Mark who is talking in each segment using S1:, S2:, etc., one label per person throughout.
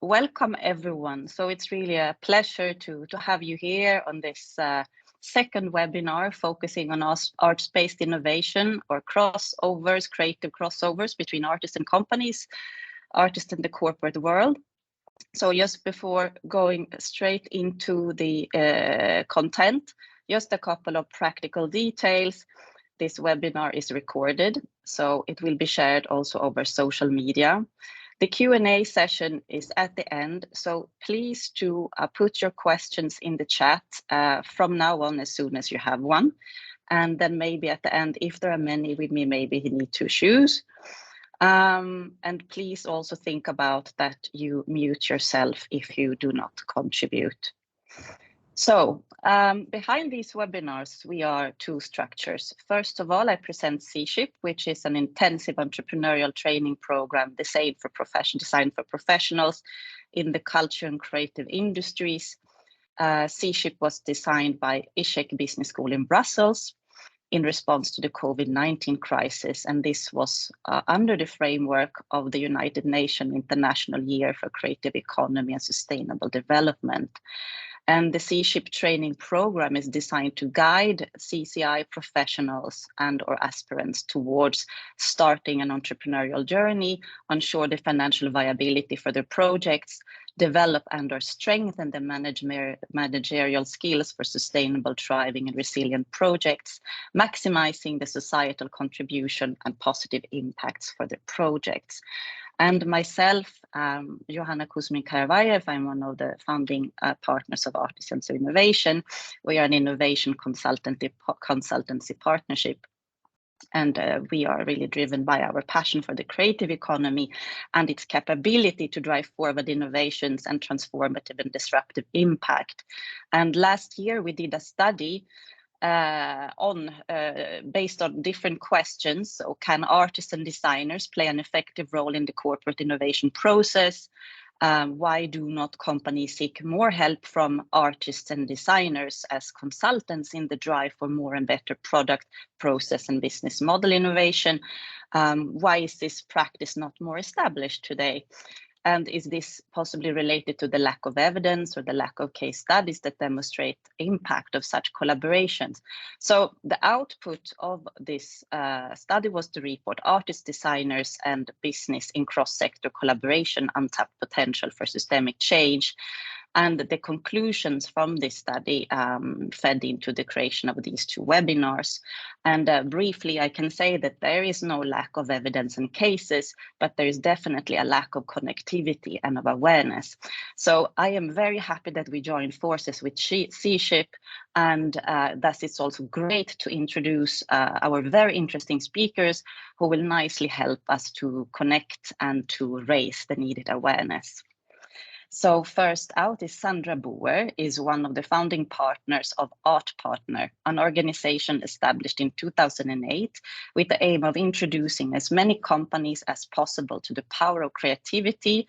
S1: welcome everyone. So it's really a pleasure to have you here on this second webinar focusing on arts-based innovation or crossovers, creative crossovers between artists and companies, artists in the corporate world. So just before going straight into the content, just a couple of practical details. This webinar is recorded, so it will be shared also over social media. The Q&A session is at the end, so please do put your questions in the chat from now on as soon as you have one. And then maybe at the end, if there are many with me, maybe you need to choose. And please also think about that you mute yourself if you do not contribute. So behind these webinars, we are two structures. First of all, I present C-Ship, which is an intensive entrepreneurial training program designed for professionals in the culture and creative industries. C-Ship was designed by ISHEC Business School in Brussels in response to the COVID-19 crisis. And this was under the framework of the United Nations International Year for Creative Economy and Sustainable Development. And the C-Ship training program is designed to guide CCI professionals and/or aspirants towards starting an entrepreneurial journey, ensure the financial viability for their projects, develop and/or strengthen the managerial skills for sustainable, thriving and resilient projects, maximizing the societal contribution and positive impacts for their projects. And myself, Johanna Kuzmin-Karavayev, I'm one of the founding partners of Artisans of Innovation. We are an innovation consultancy partnership. And we are really driven by our passion for the creative economy and its capability to drive forward innovations and transformative and disruptive impact. And last year we did a study based on different questions. So can artists and designers play an effective role in the corporate innovation process? Why do not companies seek more help from artists and designers as consultants in the drive for more and better product, process and business model innovation? Why is this practice not more established today? And is this possibly related to the lack of evidence or the lack of case studies that demonstrate impact of such collaborations? So the output of this study was the report Artists, Designers and Business in Cross-Sector Collaboration, Untapped Potential for Systemic Change. And the conclusions from this study fed into the creation of these two webinars. And briefly, I can say that there is no lack of evidence and cases, but there is definitely a lack of connectivity and of awareness. So I am very happy that we joined forces with C-Ship, and thus it's also great to introduce our very interesting speakers who will nicely help us to connect and to raise the needed awareness. So first out is Sandra Boer, is one of the founding partners of Art Partner, an organization established in 2008 with the aim of introducing as many companies as possible to the power of creativity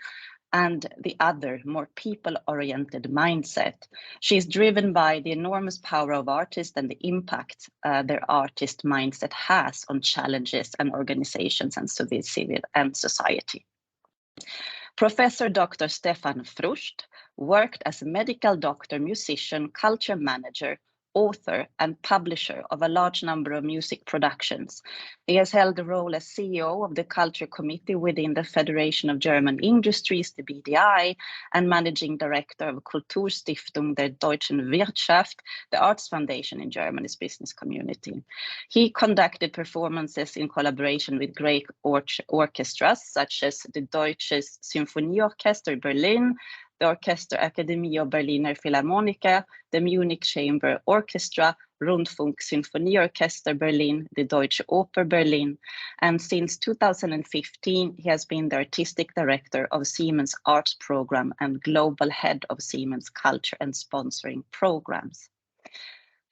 S1: and the other, more people-oriented mindset. She is driven by the enormous power of artists and the impact their artist mindset has on challenges and organizations and civil and society. Professor Dr. Stephan Frucht worked as a medical doctor, musician, culture manager, author and publisher of a large number of music productions. He has held the role as CEO of the Culture Committee within the Federation of German Industries, the BDI, and Managing Director of Kulturstiftung der Deutschen Wirtschaft, the arts foundation in Germany's business community. He conducted performances in collaboration with great orchestras such as the Deutsches Symphonieorchester Berlin, the Orchester Akademie of Berliner Philharmoniker, the Munich Chamber Orchestra, Rundfunk Sinfonieorchester Berlin, the Deutsche Oper Berlin, and since 2015 he has been the artistic director of Siemens Arts Program and global head of Siemens Culture and Sponsoring Programs.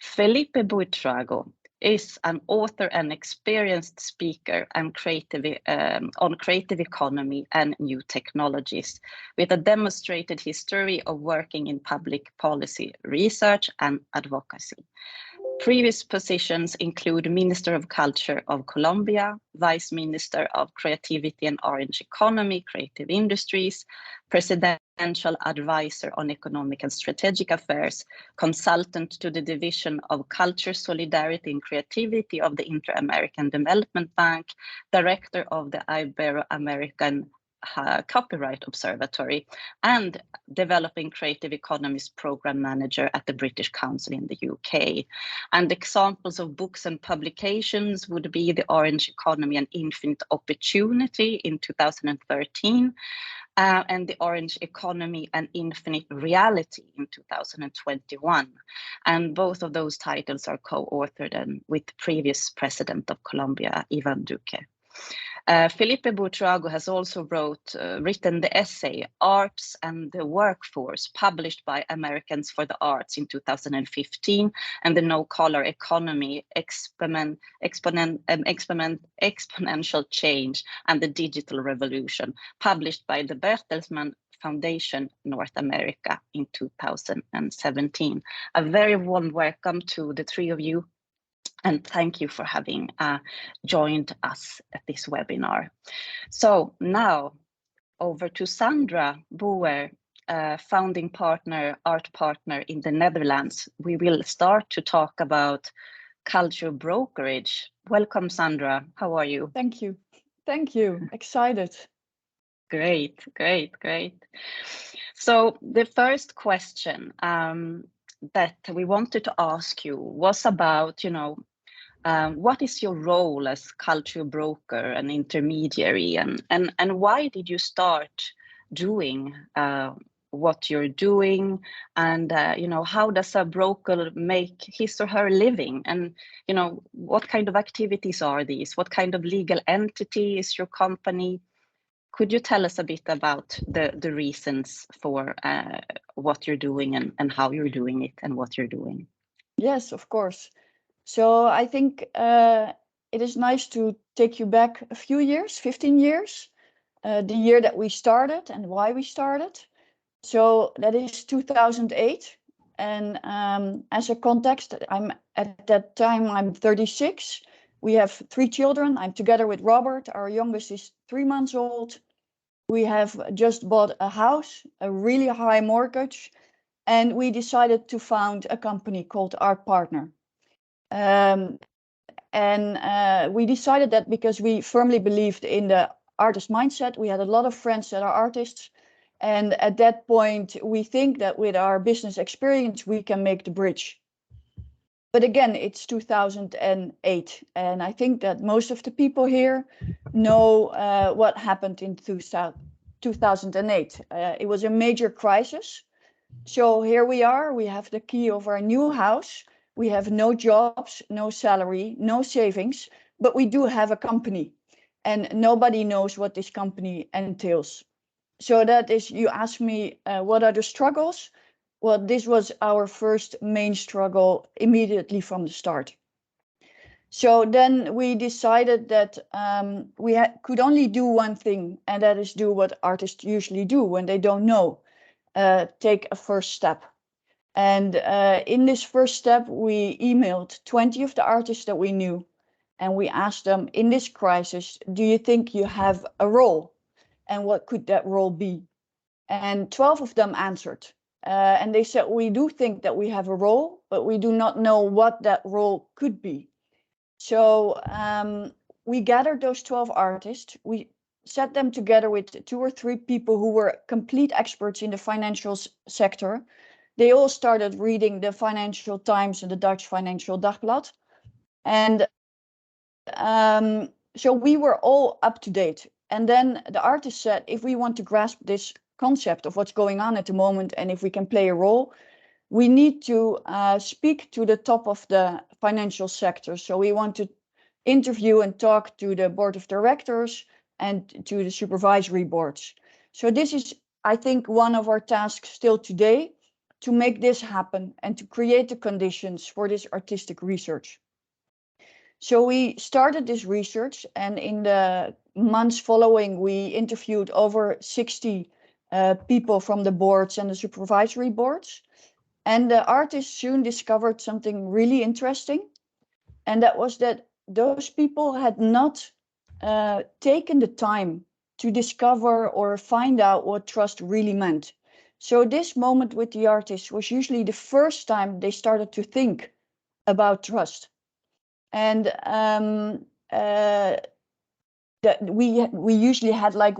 S1: Felipe Buitrago is an author and experienced speaker and on creative economy and new technologies, with a demonstrated history of working in public policy research and advocacy. Previous positions include Minister of Culture of Colombia, Vice Minister of Creativity and Orange Economy, Creative Industries, President Presidential Advisor on Economic and Strategic Affairs, consultant to the Division of Culture, Solidarity and Creativity of the Inter-American Development Bank, Director of the Ibero-American Copyright Observatory, and Developing Creative Economies Program Manager at the British Council in the UK. And examples of books and publications would be The Orange Economy and Infinite Opportunity in 2013, and The Orange Economy and Infinite Reality in 2021. And both of those titles are co-authored with previous President of Colombia, Ivan Duque. Felipe Buitrago has also written the essay Arts and the Workforce, published by Americans for the Arts in 2015, and the No-Collar Economy, Exponential Change and the Digital Revolution, published by the Bertelsmann Foundation North America in 2017. A very warm welcome to the three of you, and thank you for having joined us at this webinar. So now over to Sandra Boer, founding partner, art partner in the Netherlands. We will start to talk about culture brokerage. Welcome, Sandra. How are you?
S2: Thank you. Thank you. Excited.
S1: Great, great, great. So the first question that we wanted to ask you was about, what is your role as culture broker and intermediary, and why did you start doing what you're doing, and how does a broker make his or her living, and what kind of activities are these? What kind of legal entity is your company? Could you tell us a bit about the reasons for what you're doing and how you're doing it and what you're doing?
S2: Yes, of course. So I think it is nice to take you back a few years, 15 years, the year that we started and why we started. So that is 2008. And as a context, at that time, I'm 36. We have 3 children. I'm together with Robert. Our youngest is 3 months old. We have just bought a house, a really high mortgage, and we decided to found a company called Art Partner. We decided that because we firmly believed in the artist mindset. We had a lot of friends that are artists. And at that point, we think that with our business experience, we can make the bridge. But again, it's 2008. And I think that most of the people here know what happened in 2008. It was a major crisis. So here we are. We have the key of our new house. We have no jobs, no salary, no savings, but we do have a company. And nobody knows what this company entails. So that is, you ask me, what are the struggles? Well, this was our first main struggle immediately from the start. So then we decided that we could only do one thing, and that is do what artists usually do when they don't know, take a first step. And in this first step, we emailed 20 of the artists that we knew, and we asked them, in this crisis, do you think you have a role? And what could that role be? And 12 of them answered. And they said, we do think that we have a role, but we do not know what that role could be. So we gathered those 12 artists. We set them together with 2 or 3 people who were complete experts in the financial sector. They all started reading the Financial Times and the Dutch Financial Dagblad. And so we were all up to date. And then the artist said, if we want to grasp this concept of what's going on at the moment, and if we can play a role, we need to speak to the top of the financial sector. So we want to interview and talk to the board of directors and to the supervisory boards. So this is, I think, one of our tasks still today, to make this happen and to create the conditions for this artistic research. So we started this research, and in the months following, we interviewed over 60 people from the boards and the supervisory boards. And the artists soon discovered something really interesting. And that was that those people had not taken the time to discover or find out what trust really meant. So this moment with the artists was usually the first time they started to think about trust. And that we usually had like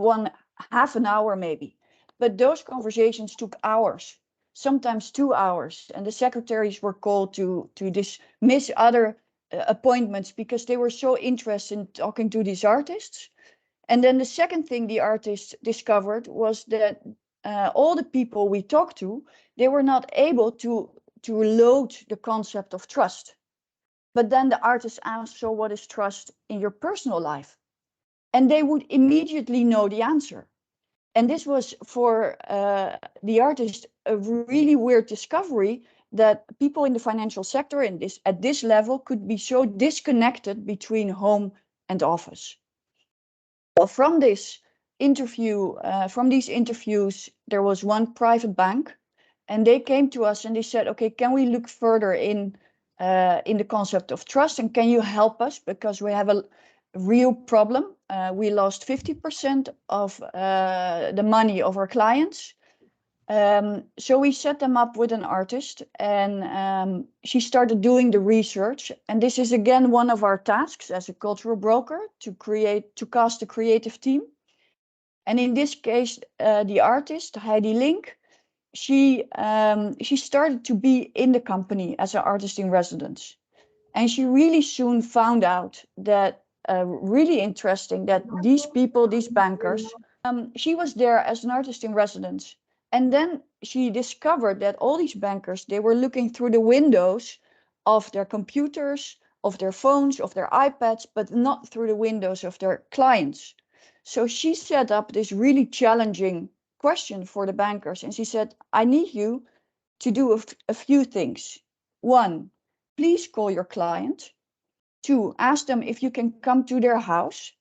S2: half an hour maybe, but those conversations took hours, sometimes 2 hours, and the secretaries were called to dismiss other appointments because they were so interested in talking to these artists. And then the second thing the artists discovered was that all the people we talked to, they were not able to load the concept of trust. But then the artists asked, so what is trust in your personal life? And they would immediately know the answer. And this was for the artist a really weird discovery, that people in the financial sector at this level could be so disconnected between home and office. Well, from these interviews, there was one private bank, and they came to us and they said, okay, can we look further in the concept of trust, and can you help us, because we have a real problem. We lost 50% of the money of our clients. So we set them up with an artist, and she started doing the research. And this is again one of our tasks as a cultural broker, to cast a creative team. And in this case, the artist Heidi Link, she started to be in the company as an artist in residence, and she really soon found out that really interesting that these people, these bankers, she was there as an artist in residence. And then she discovered that all these bankers, they were looking through the windows of their computers, of their phones, of their iPads, but not through the windows of their clients. So she set up this really challenging question for the bankers. And she said, I need you to do a few things. 1, please call your client. 2, ask them if you can come to their house.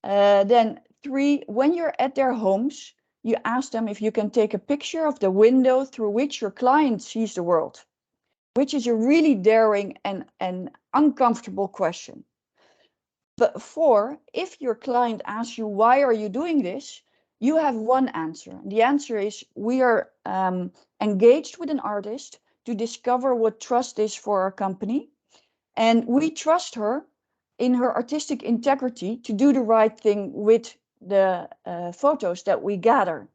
S2: Then 3, when you're at their homes, you ask them if you can take a picture of the window through which your client sees the world, which is a really daring and uncomfortable question. But 4, if your client asks you, why are you doing this? You have one answer. The answer is, we are engaged with an artist to discover what trust is for our company. And we trust her in her artistic integrity to do the right thing with the photos that we gather.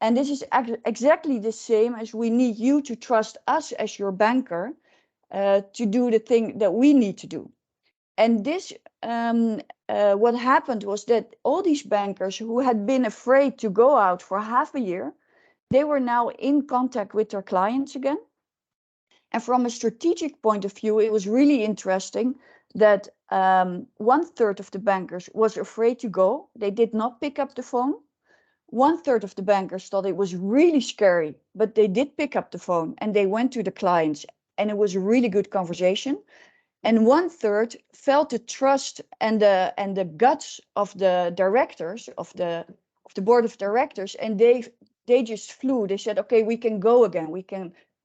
S2: And this is exactly the same as we need you to trust us as your banker to do the thing that we need to do. And this, what happened was that all these bankers who had been afraid to go out for half a year, they were now in contact with their clients again. And from a strategic point of view, it was really interesting that 1/3 of the bankers was afraid to go. They did not pick up the phone. 1/3 of the bankers thought it was really scary, but they did pick up the phone and they went to the clients, and it was a really good conversation. And 1/3 felt the trust and the guts of the directors of the board of directors, and they just flew. They said, okay, we can go again.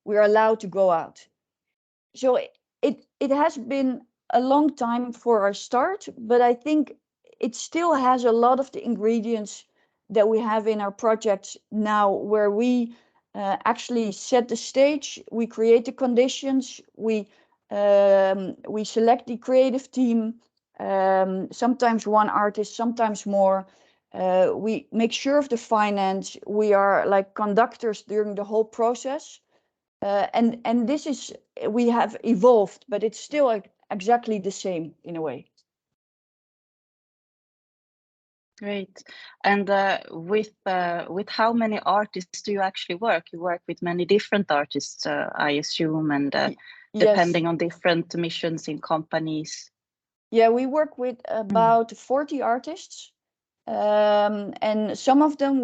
S2: We're allowed to go out. So it has been a long time for our start, but I think it still has a lot of the ingredients that we have in our projects now, where we actually set the stage, we create the conditions, we select the creative team, sometimes one artist, sometimes more. We make sure of the finance. We are like conductors during the whole process. And this is, we have evolved, but it's still exactly the same in a way.
S1: Great. And with how many artists do you actually work? You work with many different artists, I assume, and depending on different missions in companies.
S2: Yeah, we work with about 40 artists. And some of them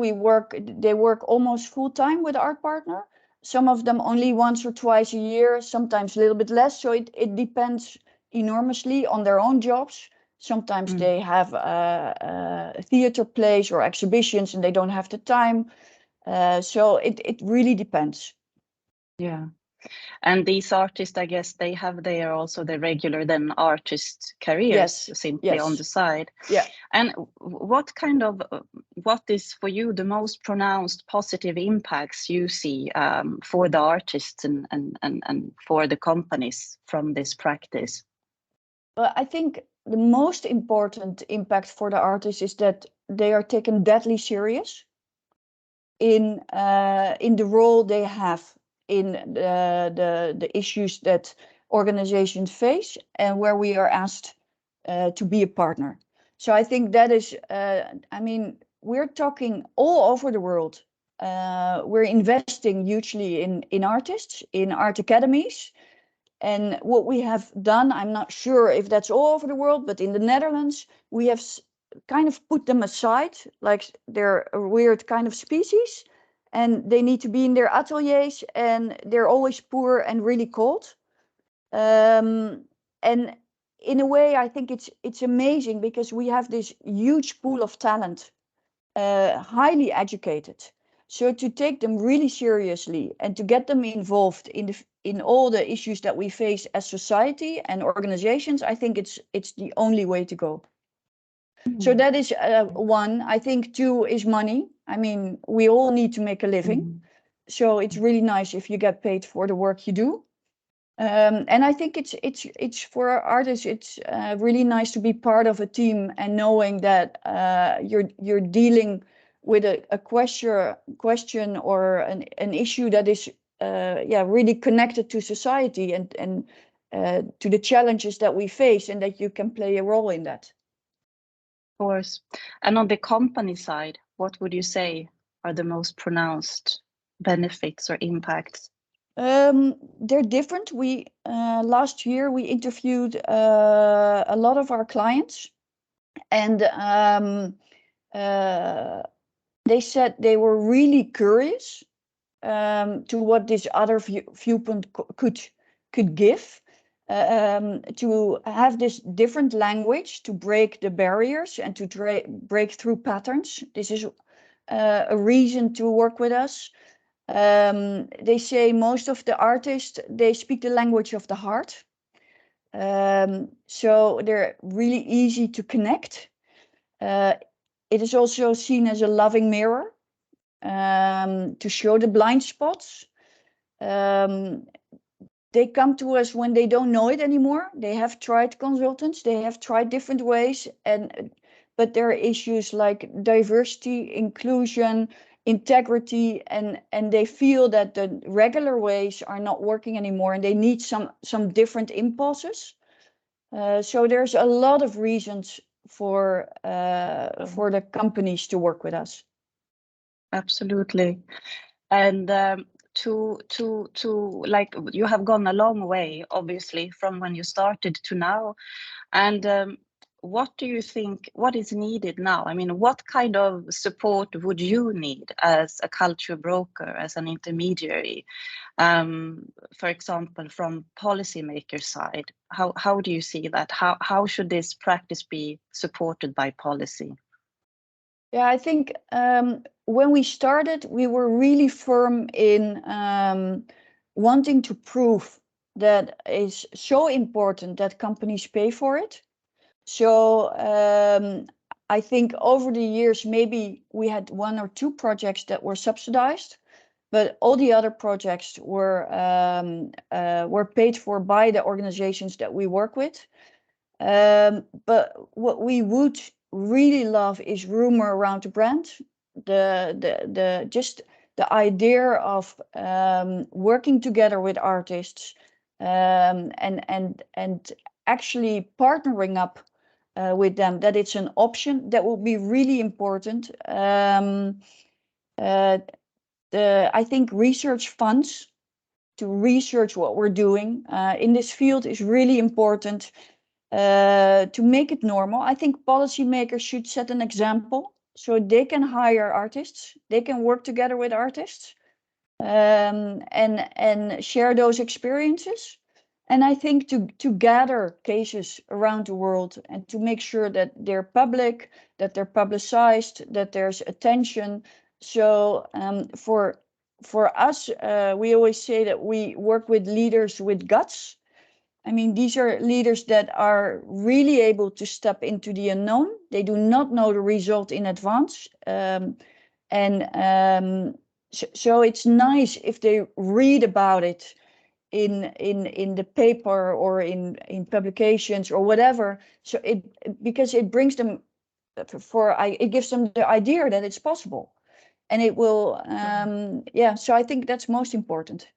S2: they work almost full time with Art Partner. Some of them only once or twice a year, sometimes a little bit less. So it depends enormously on their own jobs. Sometimes they have theater plays or exhibitions and they don't have the time. So it really depends.
S1: Yeah. And these artists, I guess, they have their also the regular then artist careers
S2: Yes.
S1: simply on the side.
S2: Yeah.
S1: And what is for you the most pronounced positive impacts you see for the artists and for the companies from this practice?
S2: Well, I think the most important impact for the artists is that they are taken deadly serious in the role they have in the issues that organizations face, and where we are asked to be a partner. So I think that is, I mean, we're talking all over the world. We're investing hugely in artists, in art academies. And what we have done, I'm not sure if that's all over the world, but in the Netherlands, we have kind of put them aside, like they're a weird kind of species, and they need to be in their ateliers, and they're always poor and really cold. And in a way, I think it's amazing because we have this huge pool of talent, highly educated. So to take them really seriously and to get them involved in all the issues that we face as society and organizations, I think it's the only way to go. So that is one. I think two is money. I mean, we all need to make a living. So it's really nice if you get paid for the work you do. And I think it's for artists, it's really nice to be part of a team and knowing that you're dealing with a question or an issue that is really connected to society and to the challenges that we face, and that you can play a role in that.
S1: Of course. And on the company side, what would you say are the most pronounced benefits or impacts?
S2: They're different. We last year we interviewed a lot of our clients, and they said they were really curious to what this other viewpoint could give, to have this different language, to break the barriers and to break through patterns. This is a reason to work with us. They say most of the artists, they speak the language of the heart. So they're really easy to connect. It is also seen as a loving mirror to show the blind spots. They come to us when they don't know it anymore. They have tried consultants, they have tried different ways, but there are issues like diversity, inclusion, integrity, and they feel that the regular ways are not working anymore, and they need some different impulses. So there's a lot of reasons for the companies to work with us.
S1: Absolutely. And to like, you have gone a long way, obviously, from when you started to now. And what do you think, what is needed now? I mean, what kind of support would you need as a culture broker, as an intermediary? For example, from policymaker side, how do you see that? How should this practice be supported by policy?
S2: Yeah, I think when we started, we were really firm in wanting to prove that it's so important that companies pay for it. So I think over the years, maybe we had 1 or 2 projects that were subsidized, but all the other projects were paid for by the organizations that we work with. But what we would really love is rumor around the brand, just the idea of working together with artists and actually partnering up with them, that it's an option that will be really important. I think research funds to research what we're doing in this field is really important. To make it normal, I think policymakers should set an example so they can hire artists, they can work together with artists, and share those experiences. And I think to gather cases around the world and to make sure that they're public, that they're publicized, that there's attention. So for for us, we always say that we work with leaders with guts. I mean, these are leaders that are really able to step into the unknown. They do not know the result in advance. So it's nice if they read about it in the paper or in publications or whatever. So because it brings them it gives them the idea that it's possible, and it will. So I think that's most important.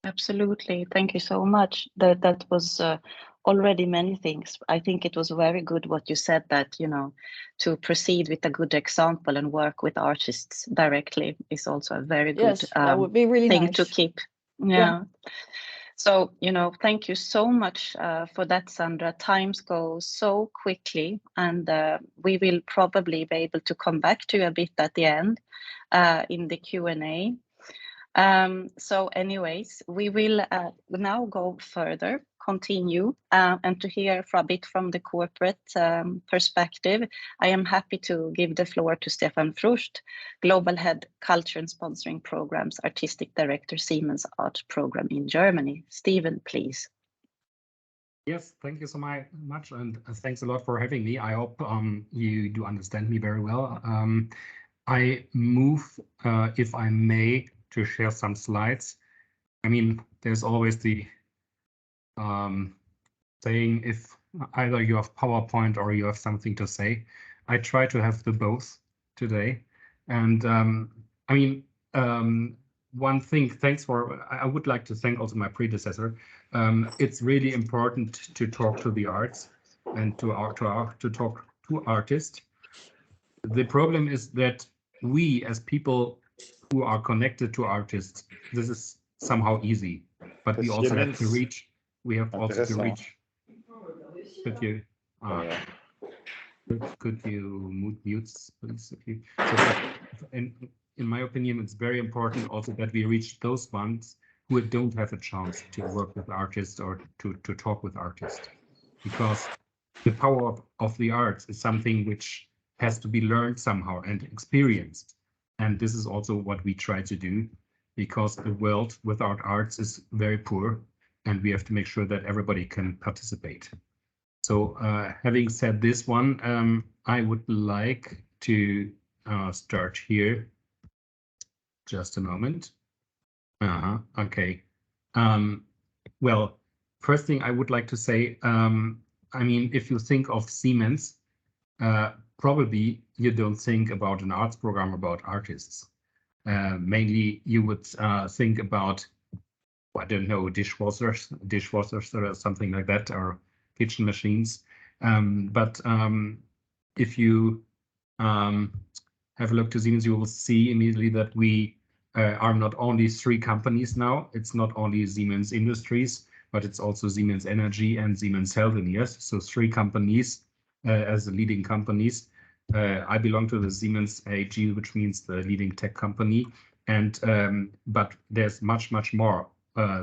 S1: Absolutely. Thank you so much. That was already many things. I think it was very good what you said, that, you know, to proceed with a good example and work with artists directly is also a very good
S2: that would be really
S1: thing
S2: nice
S1: to keep. Yeah. So, you know, thank you so much for that, Sandra. Times go so quickly, and we will probably be able to come back to you a bit at the end in the Q&A. So anyways, we will now go further, continue, and to hear a bit from the corporate perspective. I am happy to give the floor to Stephan Frucht, Global Head Culture and Sponsoring Programs, Artistic Director, Siemens Art Program in Germany. Stephen, please.
S3: Yes, thank you so much, and thanks a lot for having me. I hope you do understand me very well. I move, if I may, to share some slides. I mean, there's always the saying, if either you have PowerPoint or you have something to say. I try to have the both today. And I mean, one thing, I would like to thank also my predecessor. It's really important to talk to the arts and to talk to artists. The problem is that we, as people who are connected to artists, this is somehow easy, but we also have to reach. We have also to reach. Could you mute, please? So, in my opinion, it's very important also that we reach those ones who don't have a chance to work with artists or to talk with artists, because the power of the arts is something which has to be learned somehow and experienced. And this is also what we try to do, because the world without arts is very poor, and we have to make sure that everybody can participate. So having said this one, I would like to start here. Just a moment. Okay. Well, first thing I would like to say, I mean, if you think of Siemens, probably you don't think about an arts program about artists. Mainly you would think about, I don't know, dishwashers or something like that, or kitchen machines. But if you have a look to Siemens, you will see immediately that we are not only 3 companies now. It's not only Siemens Industries, but it's also Siemens Energy and Siemens Healthineers. So 3 companies as the leading companies. I belong to the Siemens AG, which means the leading tech company. And but there's much more.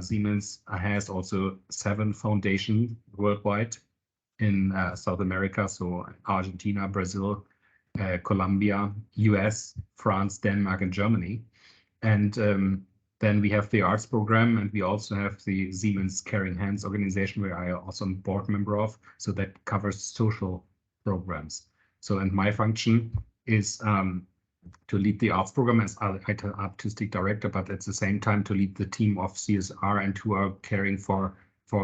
S3: Siemens has also 7 foundations worldwide in South America, so Argentina, Brazil, Colombia, US, France, Denmark, and Germany. And then we have the arts program, and we also have the Siemens Caring Hands organization, where I also am board member of, so that covers social programs. So, and my function is to lead the arts program as artistic director, but at the same time to lead the team of CSR and who are caring for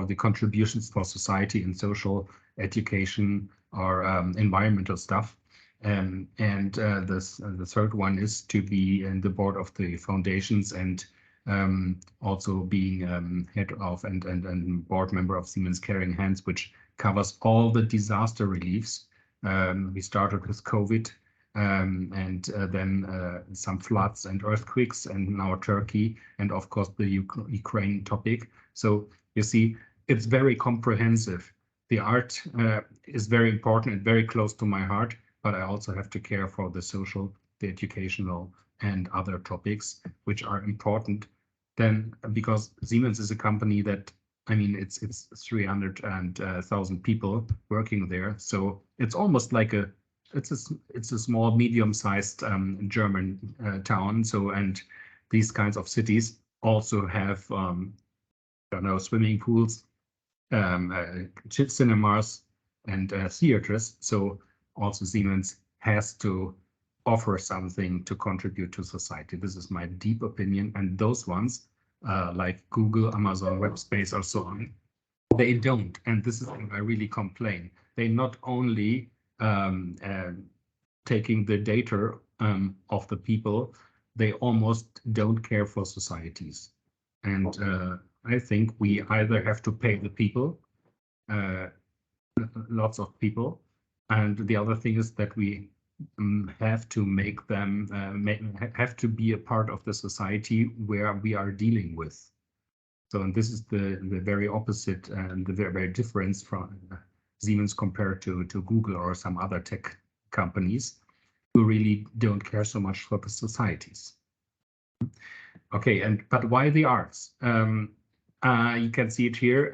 S3: the contributions for society and social education or environmental stuff. And the third one is to be in the board of the foundations and also being head of and board member of Siemens Caring Hands, which covers all the disaster reliefs. We started with COVID. And then some floods and earthquakes, and now Turkey, and of course the Ukraine topic. So you see, it's very comprehensive. The art is very important and very close to my heart, but I also have to care for the social, the educational, and other topics which are important. Then, because Siemens is a company that, I mean, it's 300,000 people working there, so it's almost like it's a small, medium-sized German town. So, and these kinds of cities also have, I don't know, swimming pools, cinemas, and theaters. So also Siemens has to offer something to contribute to society. This is my deep opinion. And those ones, like Google, Amazon, Webspace, or so on, they don't. And this is why I really complain. They not only taking the data of the people, they almost don't care for societies. And I think we either have to pay the people, lots of people, and the other thing is that we have to make them have to be a part of the society where we are dealing with. So, and this is the very opposite and the very difference from Siemens compared to Google or some other tech companies who really don't care so much for the societies. Okay, but why the arts? You can see it here.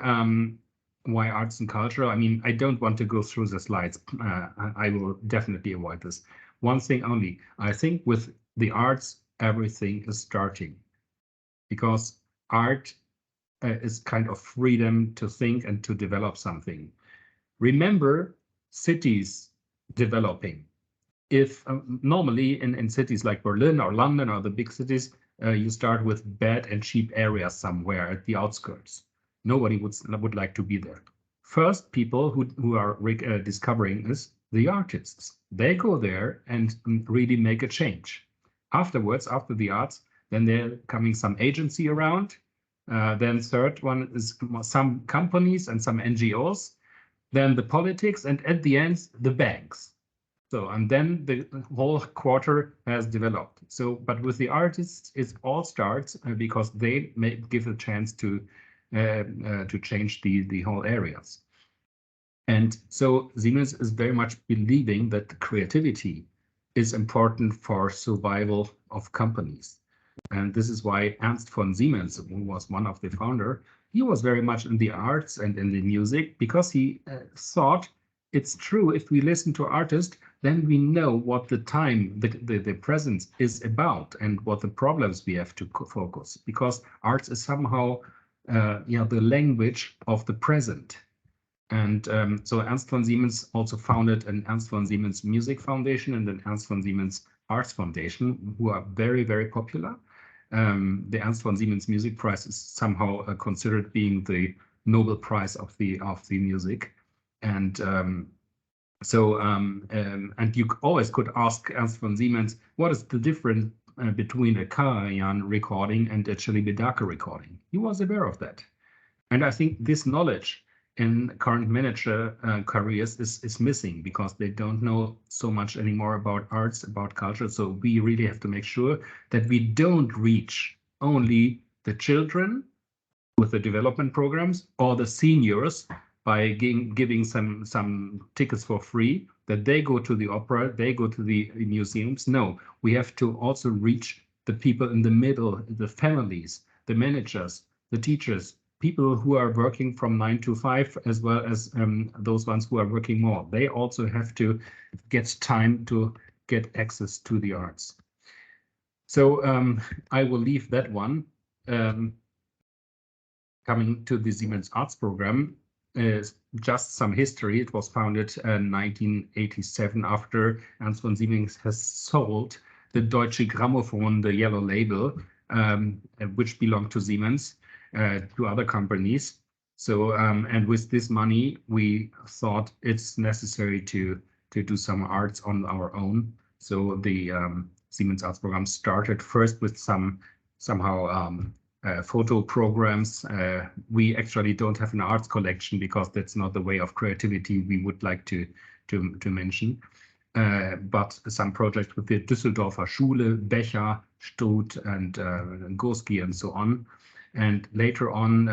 S3: Why arts and culture? I mean, I don't want to go through the slides. I will definitely avoid this. One thing only, I think with the arts, everything is starting, because art is kind of freedom to think and to develop something. Remember cities developing. If normally in cities like Berlin or London or the big cities, you start with bad and cheap areas somewhere at the outskirts. Nobody would like to be there. First, people who are discovering is the artists. They go there and really make a change. Afterwards, after the arts, then they're coming some agency around. Then third one is some companies and some NGOs. Then the politics, and at the end, the banks. So, and then the whole quarter has developed. So, but with the artists, it all starts because they may give a chance to change the whole areas. And so Siemens is very much believing that creativity is important for survival of companies. And this is why Ernst von Siemens, who was one of the founder, he was very much in the arts and in the music, because he thought it's true, if we listen to artists, then we know what the time, the present is about, and what the problems we have to focus, because arts is somehow the language of the present. And so Ernst von Siemens also founded an Ernst von Siemens Music Foundation and an Ernst von Siemens Arts Foundation, who are very, very popular. The Ernst von Siemens Music Prize is somehow considered being the Nobel Prize of the music. And and you always could ask Ernst von Siemens, what is the difference between a Karajan recording and a Celibidache recording? He was aware of that. And I think this knowledge in current manager careers is missing, because they don't know so much anymore about arts, about culture. So we really have to make sure that we don't reach only the children with the development programs or the seniors by giving some tickets for free, that they go to the opera, they go to the museums. No, we have to also reach the people in the middle, the families, the managers, the teachers, people who are working from 9 to 5, as well as those ones who are working more. They also have to get time to get access to the arts. So I will leave that one. Coming to the Siemens Arts Program, just some history. It was founded in 1987 after Ernst von Siemens has sold the Deutsche Grammophon, the yellow label, which belonged to Siemens, to other companies. So, and with this money, we thought it's necessary to do some arts on our own. So the Siemens Arts Program started first with somehow photo programs. We actually don't have an arts collection, because that's not the way of creativity we would like to mention. But some projects with the Düsseldorfer Schule, Becher, Struth, and Gorski, and so on. And later on,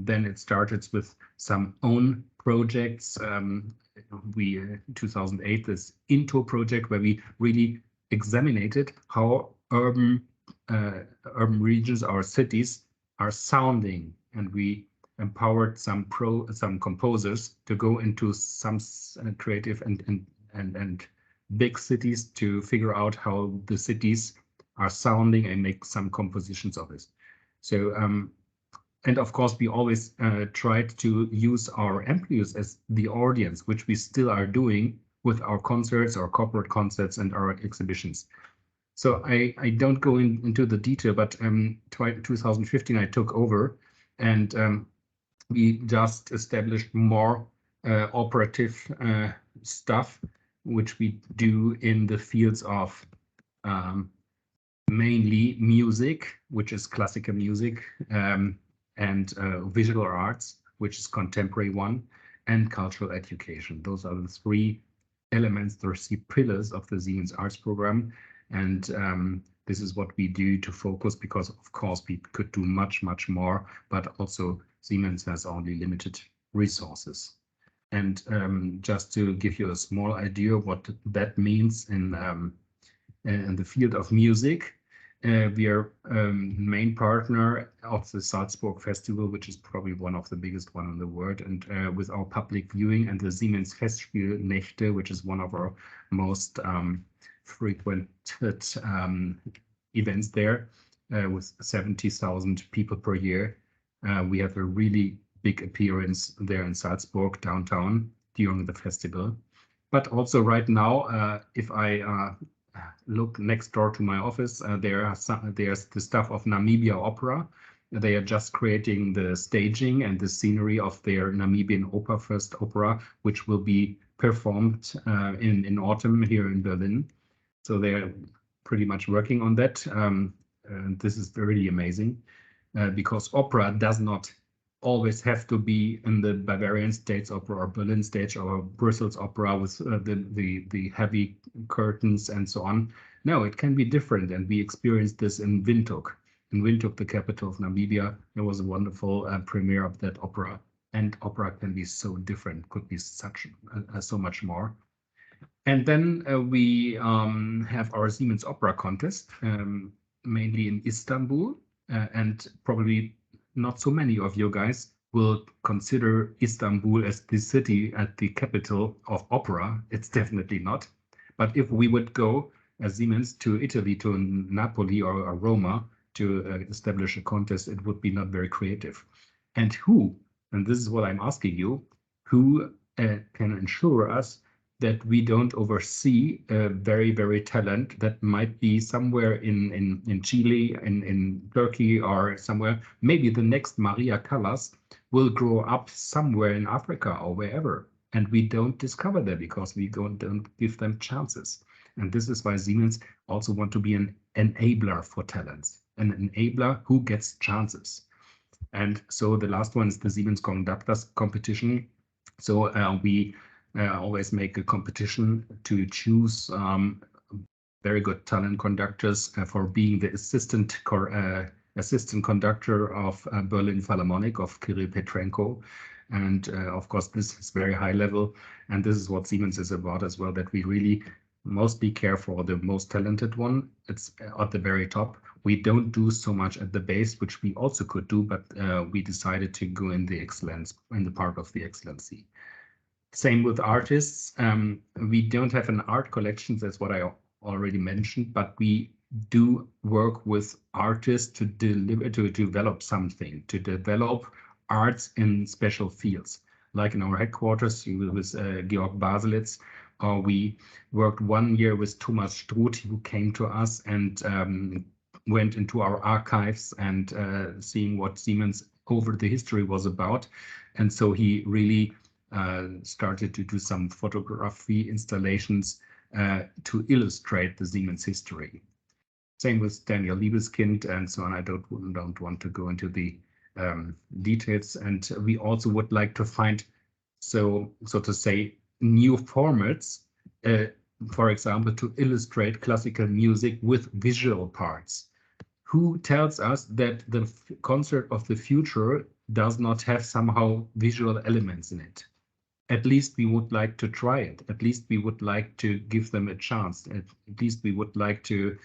S3: then it started with some own projects. We 2008, this Into project, where we really examined how urban regions or cities are sounding, and we empowered some composers to go into some creative and big cities to figure out how the cities are sounding and make some compositions of it. So and of course, we always tried to use our employees as the audience, which we still are doing with our concerts, our corporate concerts, and our exhibitions. So I don't go into the detail, but 2015 I took over, and we just established more operative stuff, which we do in the fields of mainly music, which is classical music, and visual arts, which is contemporary one, and cultural education. Those are the three elements, the three pillars of the Siemens Arts program. And this is what we do to focus, because of course we could do much, much more, but also Siemens has only limited resources. And just to give you a small idea what that means in the field of music, we are main partner of the Salzburg Festival, which is probably one of the biggest one in the world, and with our public viewing, and the Siemens Festspielnächte, which is one of our most frequented events there, with 70,000 people per year. We have a really big appearance there in Salzburg downtown during the festival. But also right now, if I look next door to my office, there's the stuff of Namibia Opera. They are just creating the staging and the scenery of their Namibian Opera, first opera, which will be performed in autumn here in Berlin. So they're pretty much working on that. And this is really amazing because opera does not always have to be in the Bavarian States Opera or Berlin Stage or Brussels Opera with the heavy curtains and so on. No, it can be different, and we experienced this in Windhoek. In Windhoek, the capital of Namibia, there was a wonderful premiere of that opera. And opera can be so different, could be such so much more. And then we have our Siemens Opera Contest, mainly in Istanbul, and probably not so many of you guys will consider Istanbul as the city at the capital of opera. It's definitely not. But if we would go as Siemens to Italy, to Napoli or Roma to establish a contest, it would be not very creative. And who, and this is what I'm asking you, who can ensure us that we don't oversee very, very talent that might be somewhere in Chile, in Turkey or somewhere. Maybe the next Maria Callas will grow up somewhere in Africa or wherever, and we don't discover that because we don't give them chances. And this is why Siemens also want to be an enabler for talents, an enabler who gets chances. And so the last one is the Siemens Conductors competition. So we always make a competition to choose very good talent conductors for being the assistant conductor of Berlin Philharmonic of Kirill Petrenko. And of course, this is very high level. And this is what Siemens is about as well, that we really mostly care for the most talented one. It's at the very top. We don't do so much at the base, which we also could do, but we decided to go in the excellence, in the part of the excellency. Same with artists. We don't have an art collection, that's what I already mentioned, but we do work with artists to develop something, to develop arts in special fields. Like in our headquarters with Georg Baselitz, we worked 1 year with Thomas Struth, who came to us and went into our archives and seeing what Siemens over the history was about. And so he really started to do some photography installations to illustrate the Siemens history. Same with Daniel Liebeskind and so on. I don't want to go into the details. And we also would like to find, so to say, new formats, for example, to illustrate classical music with visual parts. Who tells us that the concert of the future does not have somehow visual elements in it? At least we would like to try it. At least we would like to give them a chance. At least we would like to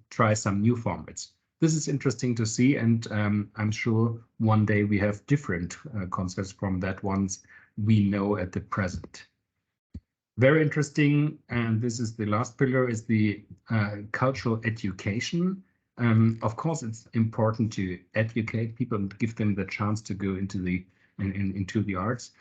S3: try some new formats. This is interesting to see, and I'm sure one day we have different concepts from that ones we know at the present. very interesting, and this is the last pillar, is the cultural education. Of course, it's important to educate people and give them the chance to go into the arts.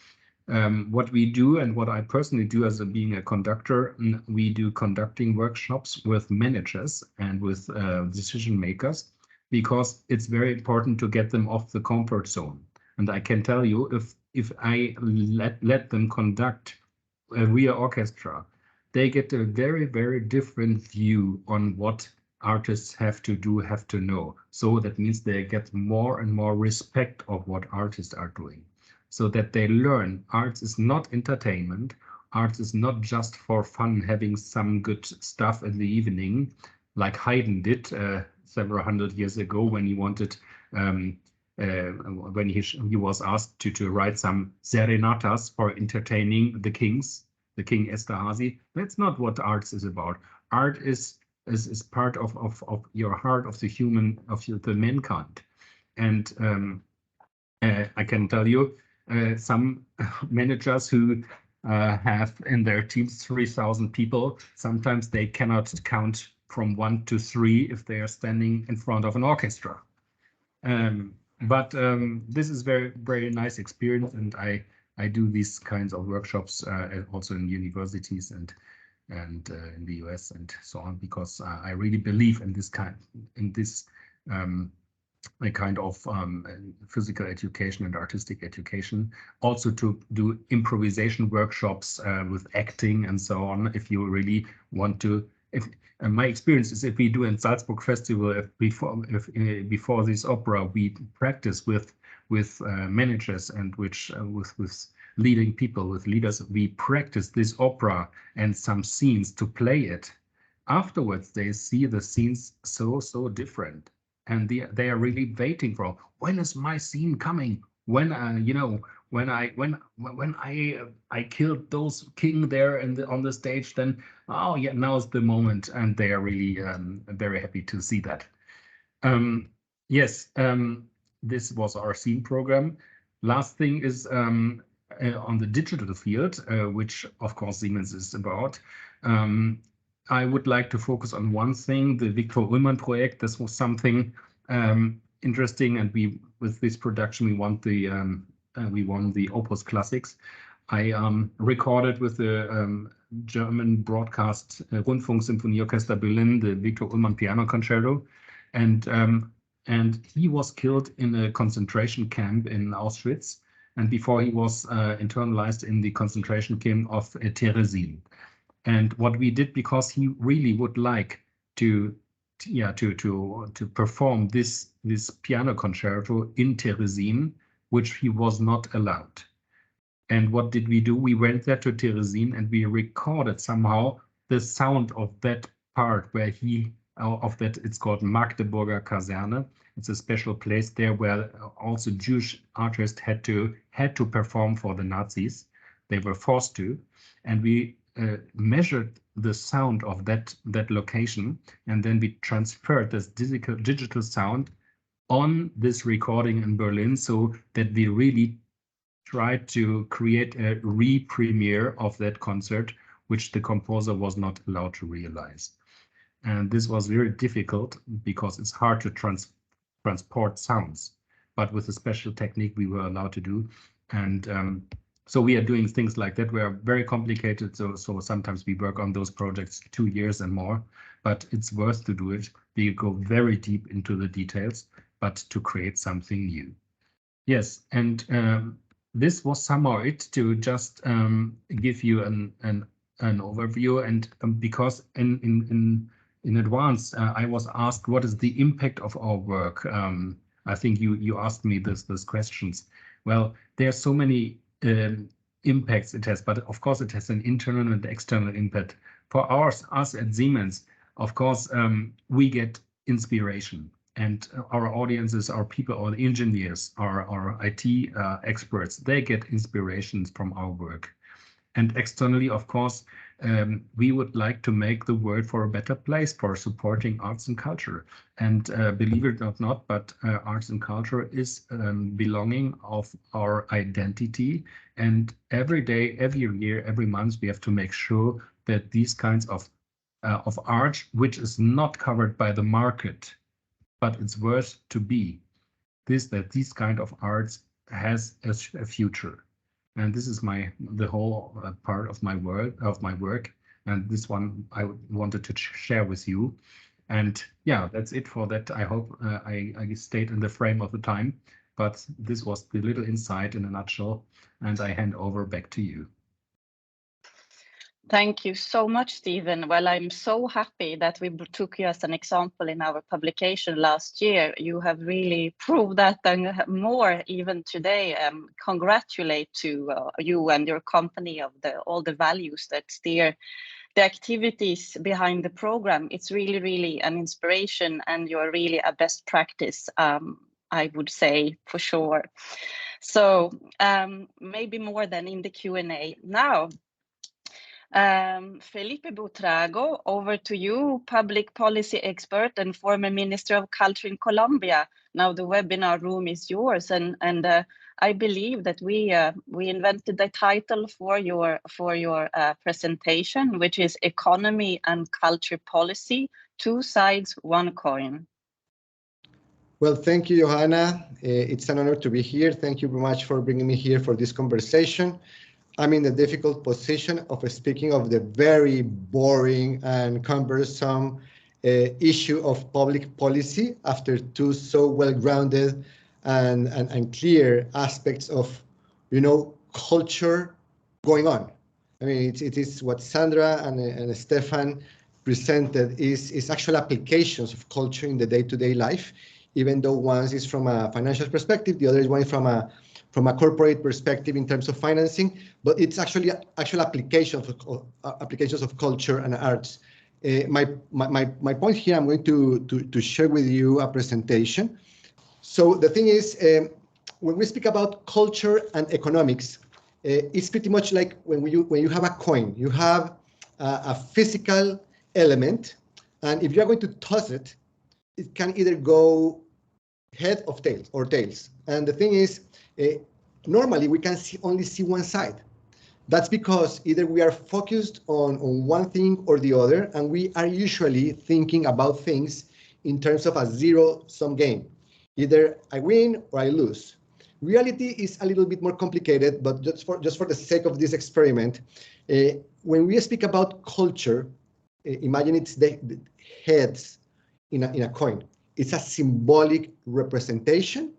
S3: What we do, and what I personally do as being a conductor, we do conducting workshops with managers and with decision makers, because it's very important to get them off the comfort zone. And I can tell you, if I let them conduct a real orchestra, they get a very, very different view on what artists have to do, have to know. So that means they get more and more respect of what artists are doing, so that they learn arts is not entertainment. Arts is not just for fun, having some good stuff in the evening, like Haydn did several hundred years ago when he wanted, when he was asked to write some serenatas for entertaining the kings, the King Esterhazy. That's not what arts is about. Art is part of your heart, of the human, of the mankind. And I can tell you, some managers who have in their teams 3,000 people, sometimes they cannot count from 1 to 3 if they are standing in front of an orchestra. But this is very, very nice experience, and I do these kinds of workshops also in universities and in the US and so on, because I really believe in this kind of physical education and artistic education. Also to do improvisation workshops with acting and so on, if you really want to. My experience is, if we do in Salzburg Festival, before this opera, we practice with managers and with leading people, with leaders. We practice this opera and some scenes to play it. Afterwards, they see the scenes so different, and they are really waiting for, when is my scene coming? When when I killed those king there on the stage, then oh yeah, now's the moment, and they are really very happy to see that. Yes, this was our scene program. Last thing is on the digital field, which of course Siemens is about. I would like to focus on one thing, the Victor Ullmann project. This was something interesting, and with this production we won the Opus Classics. I recorded with the German broadcast Rundfunksymphonieorchester Berlin the Victor Ullmann piano concerto, and he was killed in a concentration camp in Auschwitz, and before he was internalized in the concentration camp of Terezin. And what we did, because he really would like to perform this piano concerto in Terezin, which he was not allowed. And what did we do? We went there to Terezin and we recorded somehow the sound of that part where it's called Magdeburger Kaserne. It's a special place there where also Jewish artists had to perform for the Nazis. They were forced to, and we measured the sound of that location, and then we transferred this digital sound on this recording in Berlin, so that we really tried to create a re-premiere of that concert, which the composer was not allowed to realize. And this was very difficult because it's hard to transport sounds, but with a special technique we were allowed to do. And so we are doing things like that. We are very complicated, so sometimes we work on those projects 2 years and more, but it's worth to do it. We go very deep into the details, but to create something new. Yes, and this was somehow it, to just give you an overview, and because in advance I was asked what is the impact of our work. I think you asked me those questions. Well, there are so many impacts it has, but of course it has an internal and external impact. For us at Siemens, of course, we get inspiration, and our audiences, our people, our engineers, our IT experts, they get inspirations from our work. And externally, of course, we would like to make the world for a better place for supporting arts and culture. And believe it or not, but arts and culture is belonging of our identity. And every day, every year, every month, we have to make sure that these kinds of art, which is not covered by the market, but it's worth to be, that these kind of arts has a future. And this is the whole part of my work, and this one I wanted to share with you. And yeah, that's it for that. I hope I stayed in the frame of the time, but this was the little insight in a nutshell, and I hand over back to you.
S1: Thank you so much, Stephen. Well, I'm so happy that we took you as an example in our publication last year. You have really proved that and more even today. Congratulate to you and your company of all the values that steer the activities behind the program. It's really, really an inspiration, and you're really a best practice, I would say, for sure. So maybe more than in the Q&A now. Felipe Buitrago, over to you, public policy expert and former Minister of Culture in Colombia. Now the webinar room is yours, and I believe that we invented the title for your presentation, which is Economy and Culture Policy, Two Sides, One Coin.
S4: Well, thank you, Johanna. It's an honor to be here. Thank you very much for bringing me here for this conversation. I'm in the difficult position of speaking of the very boring and cumbersome issue of public policy after two so well-grounded and clear aspects of, culture going on. I mean, it is what Sandra and Stephan presented is actual applications of culture in the day-to-day life, even though one is from a financial perspective, the other is one from a corporate perspective in terms of financing, but it's actually actual applications of culture and arts. My point here, I'm going to share with you a presentation. So the thing is, when we speak about culture and economics, it's pretty much like when you have a coin. You have a physical element, and if you're going to toss it, it can either go head or tails. And the thing is, normally we can only see one side. That's because either we are focused on one thing or the other, and we are usually thinking about things in terms of a zero-sum game. Either I win or I lose. Reality is a little bit more complicated, but just for the sake of this experiment, when we speak about culture, imagine it's the heads in a coin. It's a symbolic representation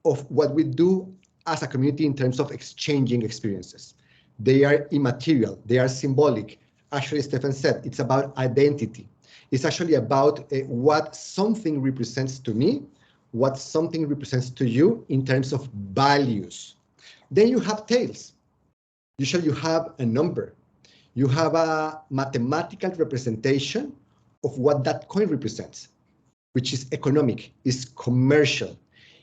S4: of what we do as a community in terms of exchanging experiences. They are immaterial, they are symbolic. Actually, Stephan said, it's about identity. It's actually about what something represents to me, what something represents to you in terms of values. Then you have tails. Usually you have a number. You have a mathematical representation of what that coin represents, which is economic, is commercial,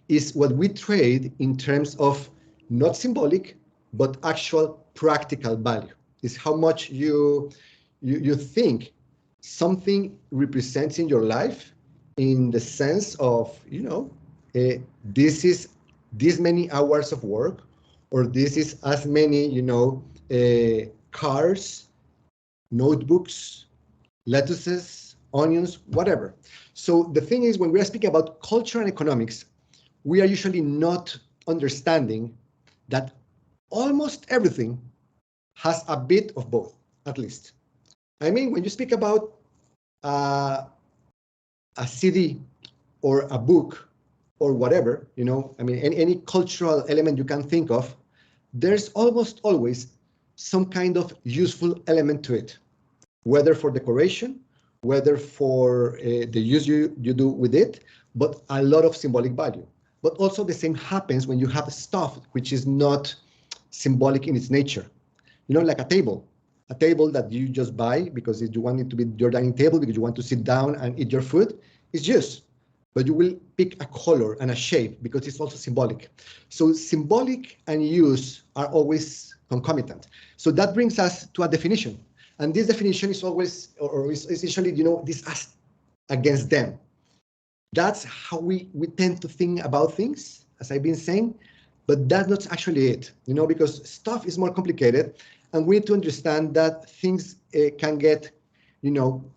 S4: is what we trade in terms of not symbolic, but actual practical value. Is how much you think something represents in your life, in the sense of, this is this many hours of work, or this is as many, cars, notebooks, lettuces, onions, whatever. So the thing is, when we are speaking about culture and economics, we are usually not understanding that almost everything has a bit of both, at least. I mean, when you speak about a CD or a book or whatever, any cultural element you can think of, there's almost always some kind of useful element to it, whether for decoration, whether for the use you do with it, but a lot of symbolic value. But also the same happens when you have stuff which is not symbolic in its nature. Like a table that you just buy because you want it to be your dining table, because you want to sit down and eat your food, is just, but you will pick a color and a shape because it's also symbolic. So symbolic and use are always concomitant. So that brings us to a definition. And this definition is always, or is essentially, this as against them. That's how we tend to think about things, as I've been saying, but that's not actually it, because stuff is more complicated, and we need to understand that things can get,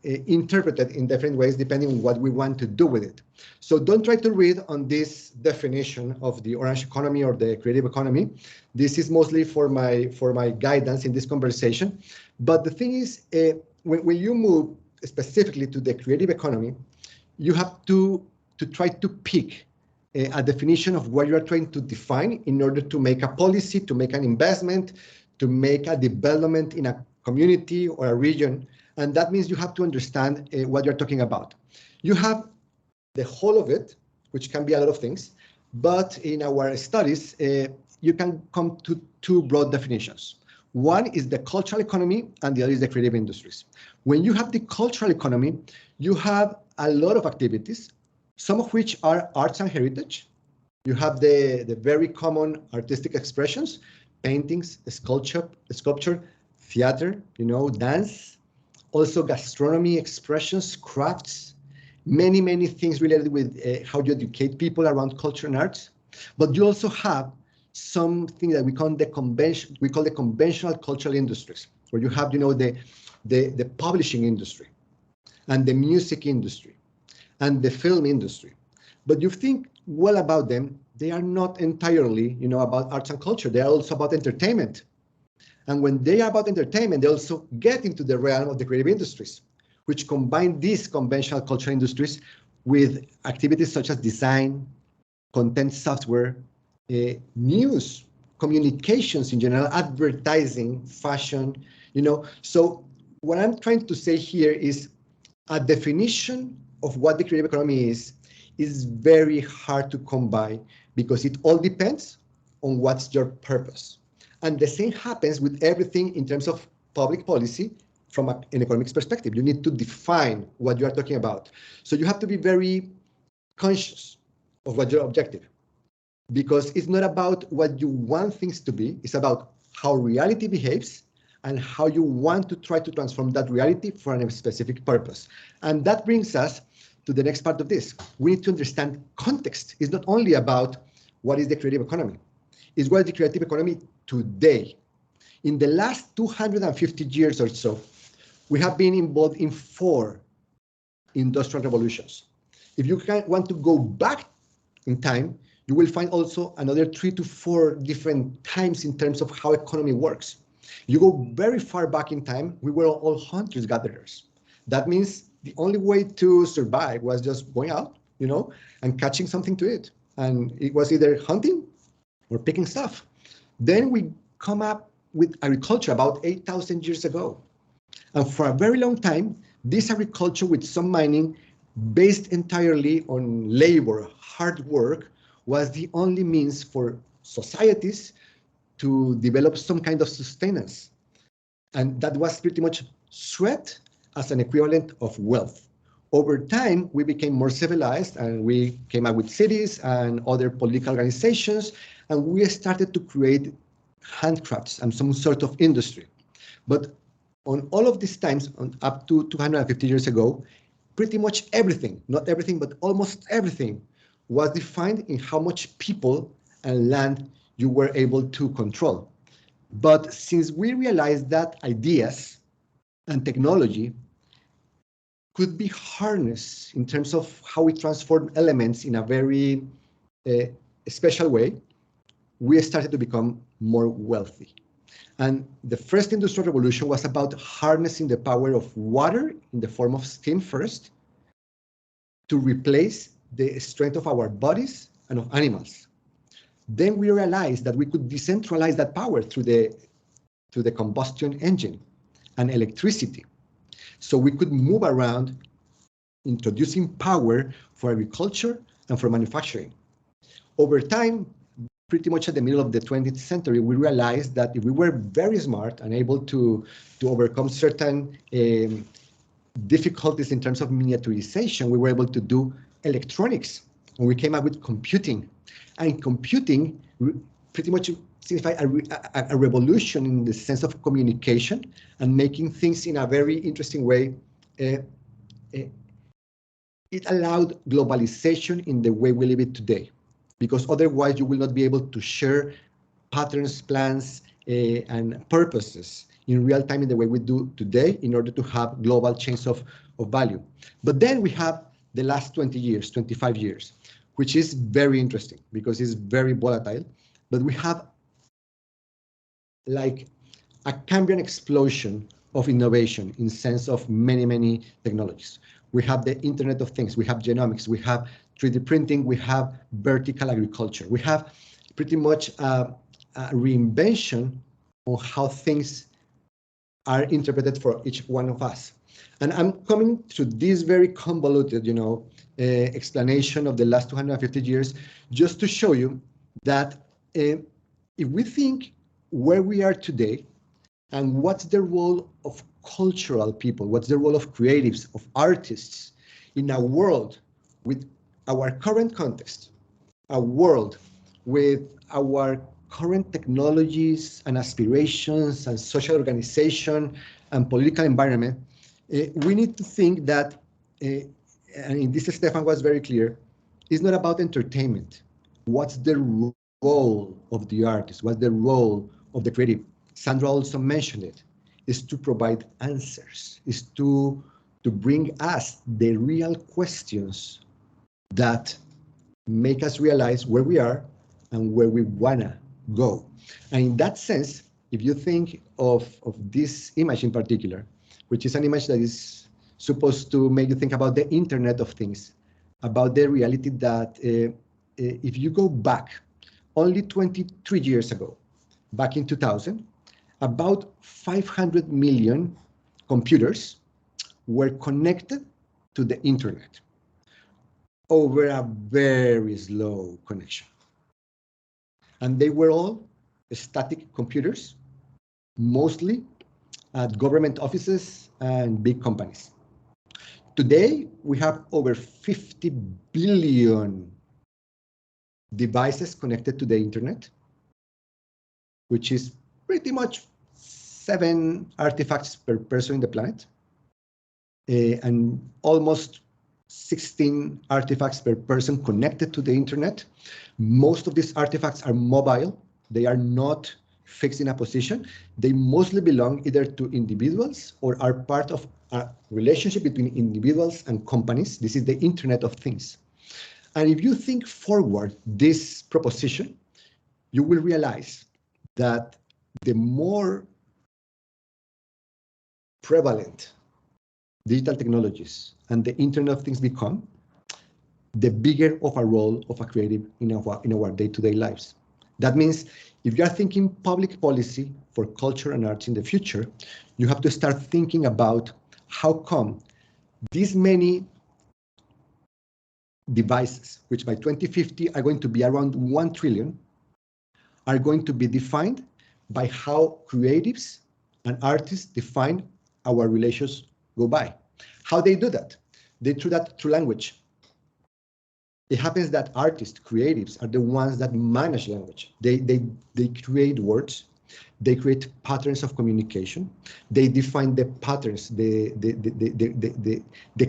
S4: interpreted in different ways depending on what we want to do with it. So don't try to read on this definition of the orange economy or the creative economy. This is mostly for my guidance in this conversation. But the thing is, when you move specifically to the creative economy, you have to try to pick a definition of what you are trying to define in order to make a policy, to make an investment, to make a development in a community or a region. And that means you have to understand what you're talking about. You have the whole of it, which can be a lot of things, but in our studies, you can come to two broad definitions. One is the cultural economy, and the other is the creative industries. When you have the cultural economy, you have a lot of activities, some of which are arts and heritage. You have the very common artistic expressions, paintings, sculpture, theater, dance, also gastronomy, expressions, crafts, many things related with how you educate people around culture and arts. But you also have something that we call the conventional cultural industries, where you have, the publishing industry and the music industry and the film industry. But you think well about them, they are not entirely, about arts and culture. They are also about entertainment. And when they are about entertainment, they also get into the realm of the creative industries, which combine these conventional cultural industries with activities such as design, content software, news, communications in general, advertising, fashion, So what I'm trying to say here is a definition of what the creative economy is very hard to come by, because it all depends on what's your purpose. And the same happens with everything in terms of public policy from an economics perspective. You need to define what you are talking about. So you have to be very conscious of what your objective, because it's not about what you want things to be, it's about how reality behaves and how you want to try to transform that reality for a specific purpose. And that brings us to the next part of this. We need to understand context. It's not only about what is the creative economy, it's what is the creative economy today. In the last 250 years or so, we have been involved in 4 industrial revolutions. If you want to go back in time, you will find also another 3 to 4 different times in terms of how economy works. You go very far back in time, we were all hunters-gatherers. That means the only way to survive was just going out, and catching something to eat. And it was either hunting or picking stuff. Then we come up with agriculture about 8,000 years ago. And for a very long time, this agriculture with some mining based entirely on labor, hard work, was the only means for societies to develop some kind of sustenance. And that was pretty much sweat as an equivalent of wealth. Over time, we became more civilized, and we came up with cities and other political organizations, and we started to create handcrafts and some sort of industry. But on all of these times, up to 250 years ago, pretty much everything, not everything, but almost everything, was defined in how much people and land you were able to control. But since we realized that ideas and technology could be harnessed in terms of how we transform elements in a very special way, we started to become more wealthy. And the first industrial revolution was about harnessing the power of water in the form of steam first to replace the strength of our bodies and of animals. Then we realized that we could decentralize that power through the combustion engine and electricity. So we could move around introducing power for agriculture and for manufacturing. Over time, pretty much at the middle of the 20th century, we realized that if we were very smart and able to overcome certain difficulties in terms of miniaturization, we were able to do electronics. And we came up with computing. And computing pretty much signify a revolution in the sense of communication and making things in a very interesting way. It allowed globalization in the way we live it today, because otherwise you will not be able to share patterns, plans, and purposes in real time in the way we do today in order to have global chains of value. But then we have the last 20 years, 25 years, which is very interesting because it's very volatile. But we have like a Cambrian explosion of innovation in sense of many, many technologies. We have the Internet of Things, we have genomics, we have 3D printing, we have vertical agriculture. We have pretty much a reinvention on how things are interpreted for each one of us. And I'm coming to this very convoluted, explanation of the last 250 years, just to show you that if we think where we are today and what's the role of cultural people, what's the role of creatives, of artists in a world with our current context, a world with our current technologies and aspirations and social organization and political environment, we need to think that, and in this Stephan was very clear, it's not about entertainment. What's the role of the artist? What's the role of the creative? Sandra also mentioned it, is to provide answers, is to bring us the real questions that make us realize where we are and where we wanna go. And in that sense, if you think of this image in particular, which is an image that is supposed to make you think about the Internet of Things, about the reality that if you go back only 23 years ago, back in 2000, about 500 million computers were connected to the Internet over a very slow connection. And they were all static computers, mostly at government offices and big companies. Today, we have over 50 billion devices connected to the Internet, which is pretty much 7 artifacts per person in the planet, and almost 16 artifacts per person connected to the Internet. Most of these artifacts are mobile. They are not fixed in a position. They mostly belong either to individuals or are part of a relationship between individuals and companies. This is the Internet of Things. And if you think forward this proposition, you will realize that the more prevalent digital technologies and the Internet of Things become, the bigger of a role of a creative in our day-to-day lives. That means if you are thinking public policy for culture and arts in the future, you have to start thinking about how come these many devices, which by 2050 are going to be around 1 trillion, are going to be defined by how creatives and artists define our relations go by. How they do that? They do that through language. It happens that artists, creatives, are the ones that manage language. They create words, they create patterns of communication, they define the patterns, the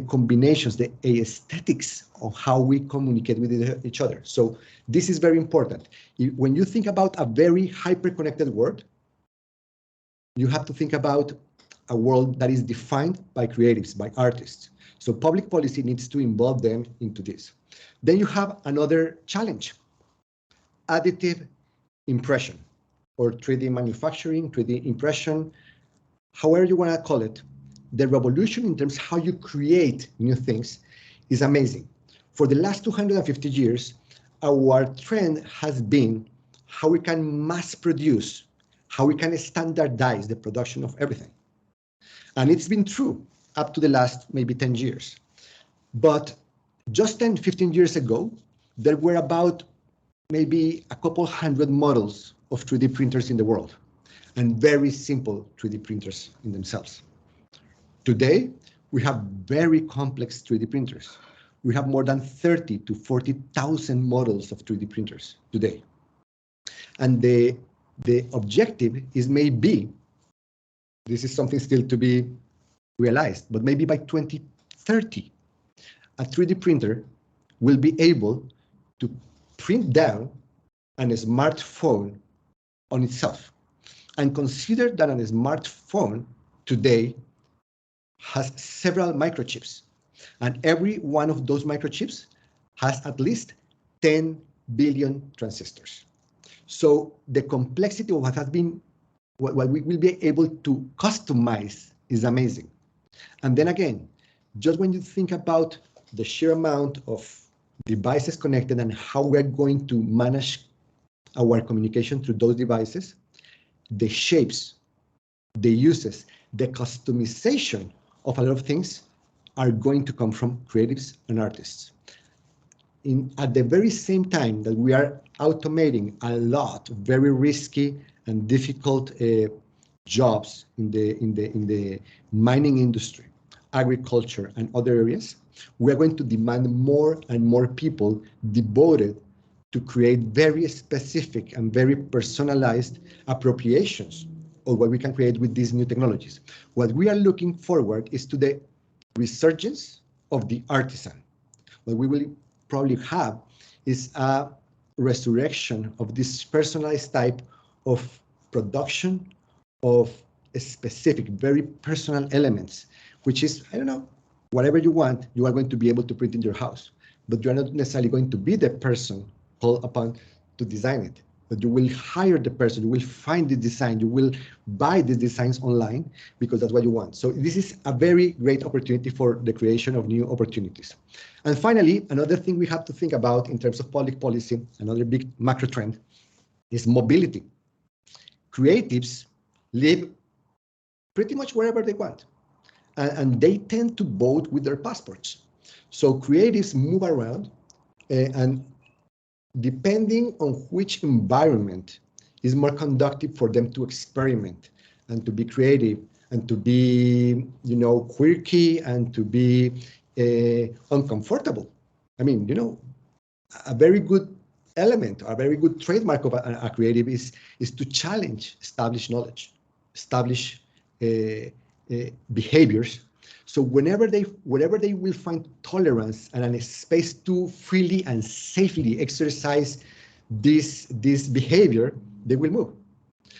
S4: combinations, the aesthetics of how we communicate with each other. So this is very important. When you think about a very hyper-connected world, you have to think about a world that is defined by creatives, by artists. So public policy needs to involve them into this. Then you have another challenge, additive impression, or 3D manufacturing, 3D impression, however you want to call it. The revolution in terms of how you create new things is amazing. For the last 250 years, our trend has been how we can mass produce, how we can standardize the production of everything. And it's been true up to the last maybe 10 years. But just 10, 15 years ago, there were about maybe a couple hundred models of 3D printers in the world, and very simple 3D printers in themselves. Today, we have very complex 3D printers. We have more than 30 to 40,000 models of 3D printers today. And the the objective is maybe, this is something still to be realized, but maybe by 2030, a 3D printer will be able to print down a smartphone on itself. And consider that a smartphone today has several microchips, and every one of those microchips has at least 10 billion transistors. So the complexity of what has been, what we will be able to customize is amazing. And then again, just when you think about the sheer amount of devices connected and how we're going to manage our communication through those devices, the shapes, the uses, the customization of a lot of things are going to come from creatives and artists. At the very same time that we are automating a lot of very risky and difficult jobs in the mining industry, agriculture, and other areas, we are going to demand more and more people devoted to create very specific and very personalized appropriations of what we can create with these new technologies. What we are looking forward is to the resurgence of the artisan. What we will probably have is a resurrection of this personalized type of production of specific, very personal elements, which is, I don't know, whatever you want, you are going to be able to print in your house, but you're not necessarily going to be the person called upon to design it. But you will hire the person, you will find the design, you will buy the designs online because that's what you want. So this is a very great opportunity for the creation of new opportunities. And finally, another thing we have to think about in terms of public policy, another big macro trend, is mobility. Creatives live pretty much wherever they want, and they tend to vote with their passports. So creatives move around, and depending on which environment is more conducive for them to experiment and to be creative and to be, you know, quirky and to be uncomfortable. I mean, you know, a very good element, a very good trademark of a creative is to challenge established knowledge, established behaviors. So whenever they will find tolerance and a space to freely and safely exercise this behavior, they will move.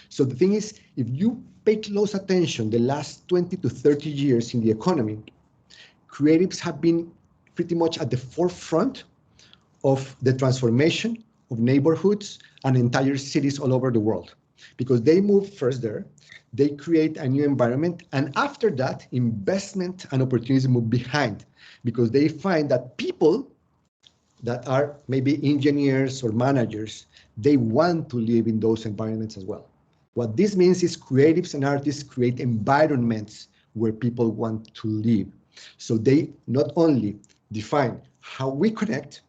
S4: So the thing is, if you pay close attention, the last 20 to 30 years in the economy, creatives have been pretty much at the forefront of the transformation of neighborhoods and entire cities all over the world, because they move first there, they create a new environment, and after that, investment and opportunities move behind, because they find that people that are maybe engineers or managers, they want to live in those environments as well. What this means is creatives and artists create environments where people want to live. So they not only define how we connect,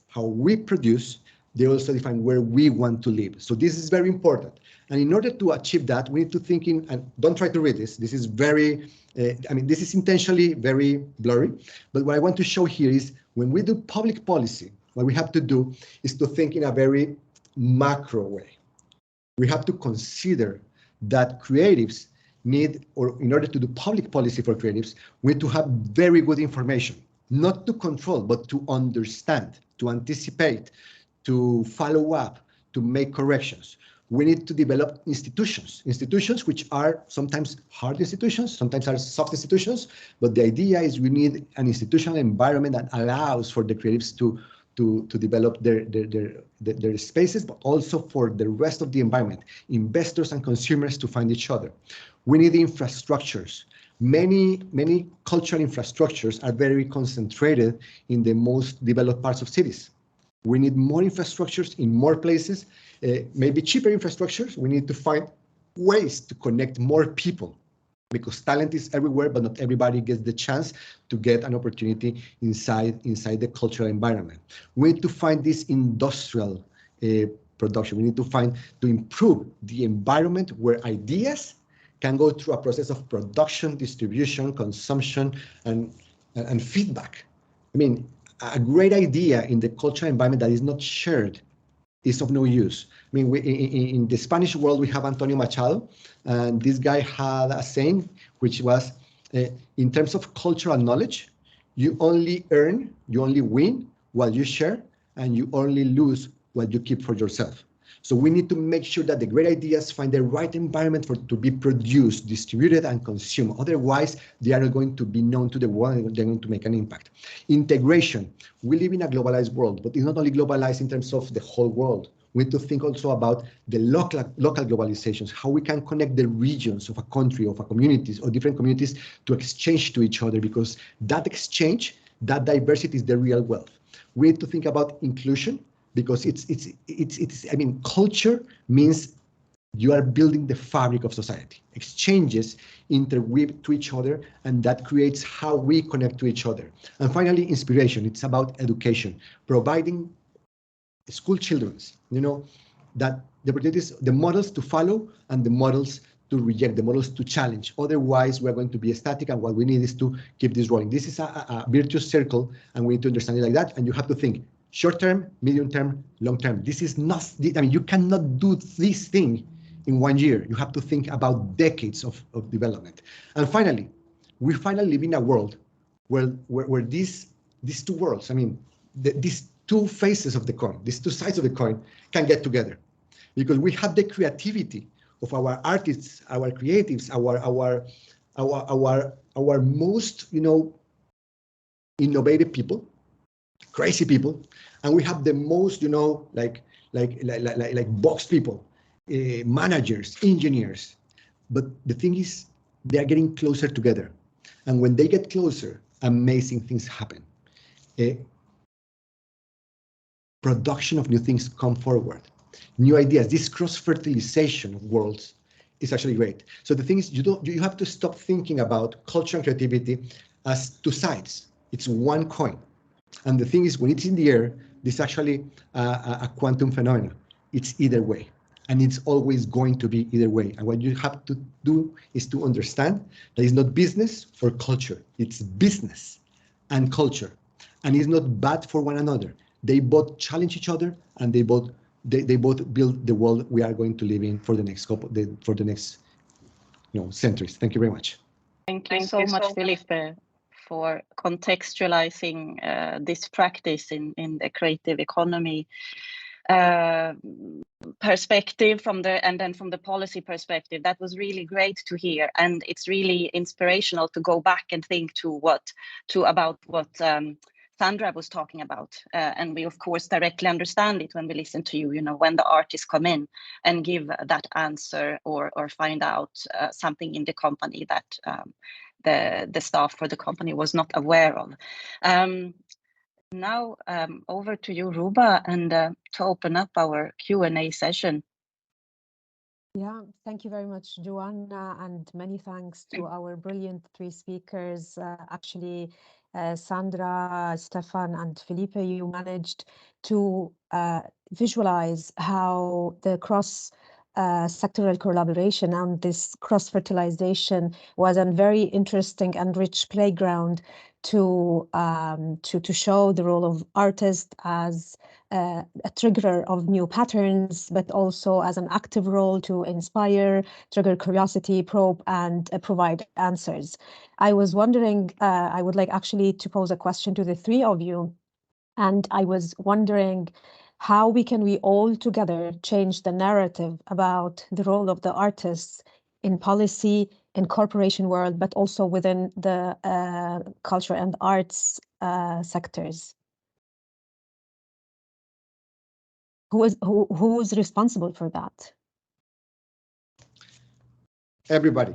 S4: how we produce, they also define where we want to live. So this is very important. And in order to achieve that, we need to think in, and don't try to read this. This is very, this is intentionally very blurry. But what I want to show here is when we do public policy, what we have to do is to think in a very macro way. We have to consider that creatives need, or in order to do public policy for creatives, we need to have very good information, not to control, but to understand, to anticipate, to follow up, to make corrections. We need to develop institutions which are sometimes hard institutions, sometimes are soft institutions, but the idea is we need an institutional environment that allows for the creatives to develop their spaces, but also for the rest of the environment, investors and consumers to find each other. We need infrastructures. Many cultural infrastructures are very concentrated in the most developed parts of cities. We need more infrastructures in more places, maybe cheaper infrastructures. We need to find ways to connect more people, because talent is everywhere, but not everybody gets the chance to get an opportunity inside the cultural environment. We need to find this industrial production. We need to improve the environment where ideas can go through a process of production, distribution, consumption, and feedback. I mean, a great idea in the cultural environment that is not shared is of no use. I mean, in the Spanish world, we have Antonio Machado, and this guy had a saying, which was, in terms of cultural knowledge, you only win what you share, and you only lose what you keep for yourself. So we need to make sure that the great ideas find the right environment to be produced, distributed, and consumed. Otherwise, they are not going to be known to the world, and they're going to make an impact. Integration. We live in a globalized world, but it's not only globalized in terms of the whole world. We need to think also about the local globalizations, how we can connect the regions of a country, of a communities, or different communities to exchange to each other, because that exchange, that diversity is the real wealth. We need to think about inclusion, because I mean, culture means you are building the fabric of society. Exchanges interweave to each other, and that creates how we connect to each other. And finally, inspiration. It's about education, providing school children, that the opportunities, the models to follow and the models to reject, the models to challenge. Otherwise, we're going to be static, and what we need is to keep this rolling. This is a virtuous circle, and we need to understand it like that. And you have to think short term, medium term, long term. This is not, I mean, you cannot do this thing in 1 year. You have to think about decades of development. And finally, we finally live in a world where these two worlds, I mean, these two faces of the coin, these two sides of the coin can get together, because we have the creativity of our artists, our creatives, our most, innovative people, crazy people, and we have the most, like box people, managers, engineers. But the thing is, they are getting closer together, and when they get closer, amazing things happen. Production of new things come forward, new ideas. This cross-fertilization of worlds is actually great. So the thing is, you have to stop thinking about culture and creativity as two sides. It's one coin. And the thing is, when it's in the air, this is actually a quantum phenomenon. It's either way, and it's always going to be either way. And what you have to do is to understand that it's not business or culture. It's business and culture, and it's not bad for one another. They both challenge each other, and they both build the world we are going to live in for the next centuries. Thank you very much.
S1: Thank you so much, Felipe, for contextualizing this practice in the creative economy perspective and then from the policy perspective. That was really great to hear, and it's really inspirational to go back and think about what Sandra was talking about, and we of course directly understand it when we listen to you. When the artists come in and give that answer or find out something in the company that the staff for the company was not aware of. Now over to you, Ruba, and to open up our Q&A session.
S5: Yeah, thank you very much, Joanna, and many thanks to our brilliant three speakers. Actually, Sandra, Stephan, and Felipe, you managed to visualize how the sectoral collaboration and this cross-fertilization was a very interesting and rich playground to show the role of artists as a trigger of new patterns, but also as an active role to inspire, trigger curiosity, probe, and provide answers. I was wondering, I would like actually to pose a question to the three of you, and I was wondering how we all together change the narrative about the role of the artists in policy, in corporation world, but also within the culture and arts sectors. Who's responsible for that?
S4: Everybody.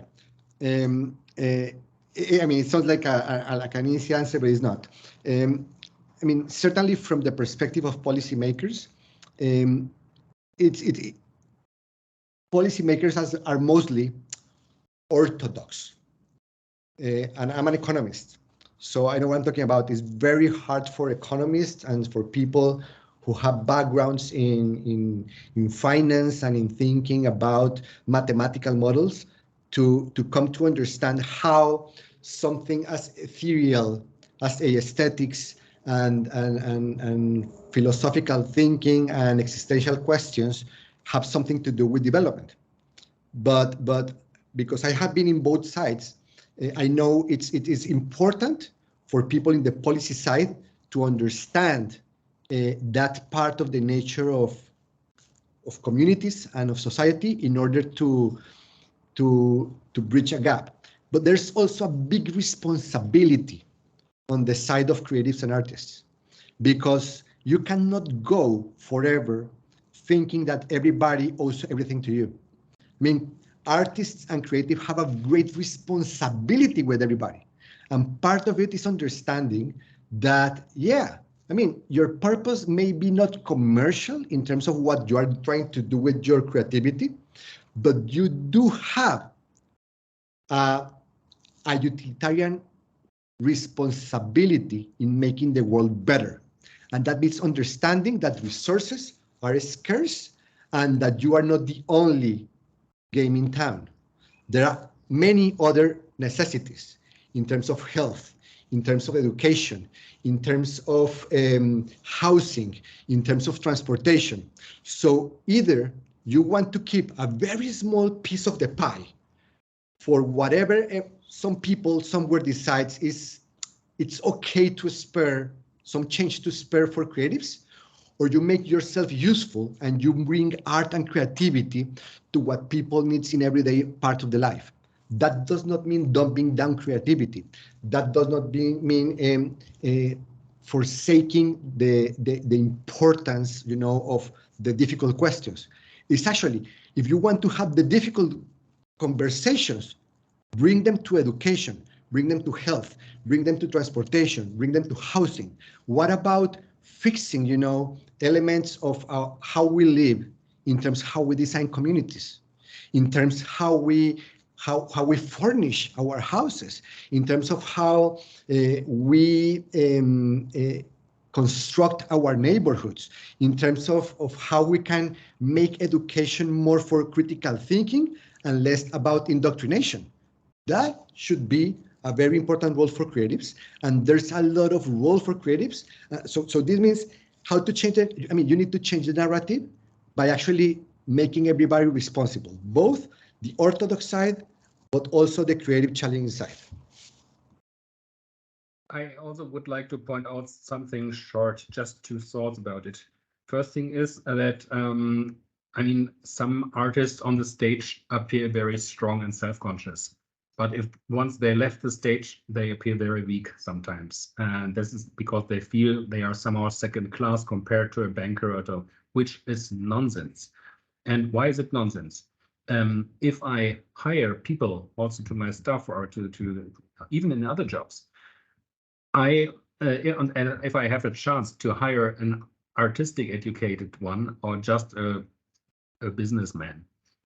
S4: I mean, it sounds like an easy answer, but it's not. I mean, certainly from the perspective of policymakers, policymakers are mostly orthodox. And I'm an economist, so I know what I'm talking about. It's very hard for economists and for people who have backgrounds in finance and in thinking about mathematical models to come to understand how something as ethereal as aesthetics and philosophical thinking and existential questions have something to do with development. But because I have been in both sides, I know it is important for people in the policy side to understand that part of the nature of communities and of society in order to bridge a gap. But there's also a big responsibility on the side of creatives and artists, because you cannot go forever thinking that everybody owes everything to you. I mean, artists and creative have a great responsibility with everybody. And part of it is understanding that, yeah, I mean, your purpose may be not commercial in terms of what you are trying to do with your creativity, but you do have a utilitarian responsibility in making the world better. And that means understanding that resources are scarce and that you are not the only game in town. There are many other necessities in terms of health, in terms of education, in terms of housing, in terms of transportation. So either you want to keep a very small piece of the pie for whatever some people somewhere decides it's okay to spare some change to spare for creatives, or you make yourself useful and you bring art and creativity to what people needs in everyday part of the life. That does not mean dumping down creativity. That does not mean forsaking the importance, you know, of the difficult questions. It's actually, if you want to have the difficult conversations, bring them to education, bring them to health, bring them to transportation, bring them to housing. What about fixing, you know, elements of how we live, in terms of how we design communities, in terms of how we furnish our houses, in terms of how we construct our neighborhoods, in terms of how we can make education more for critical thinking and less about indoctrination. That should be a very important role for creatives, and there's a lot of role for creatives. So this means how to change it. I mean, you need to change the narrative by actually making everybody responsible, both the orthodox side, but also the creative challenging side.
S3: I also would like to point out something short, just 2 thoughts about it. First thing is that, I mean, some artists on the stage appear very strong and self-conscious. But if once they left the stage, they appear very weak sometimes. And this is because they feel they are somehow second class compared to a banker, or which is nonsense. And why is it nonsense? If I hire people also to my staff or to even in other jobs, and if I have a chance to hire an artistic educated one or just a businessman,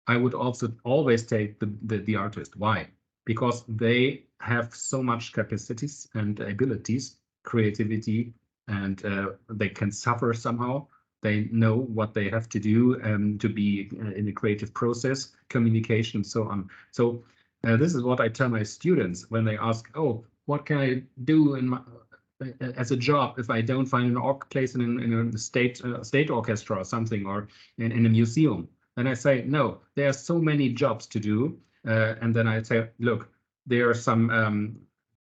S3: I would also always take the artist. Why? Because they have so much capacities and abilities, creativity, and they can suffer somehow. They know what they have to do to be in a creative process, communication, and so on. So this is what I tell my students when they ask, "Oh, what can I do in my, as a job if I don't find an place in a state orchestra or something, or in a museum?" And I say, no, there are so many jobs to do. And then I say, look, there are some,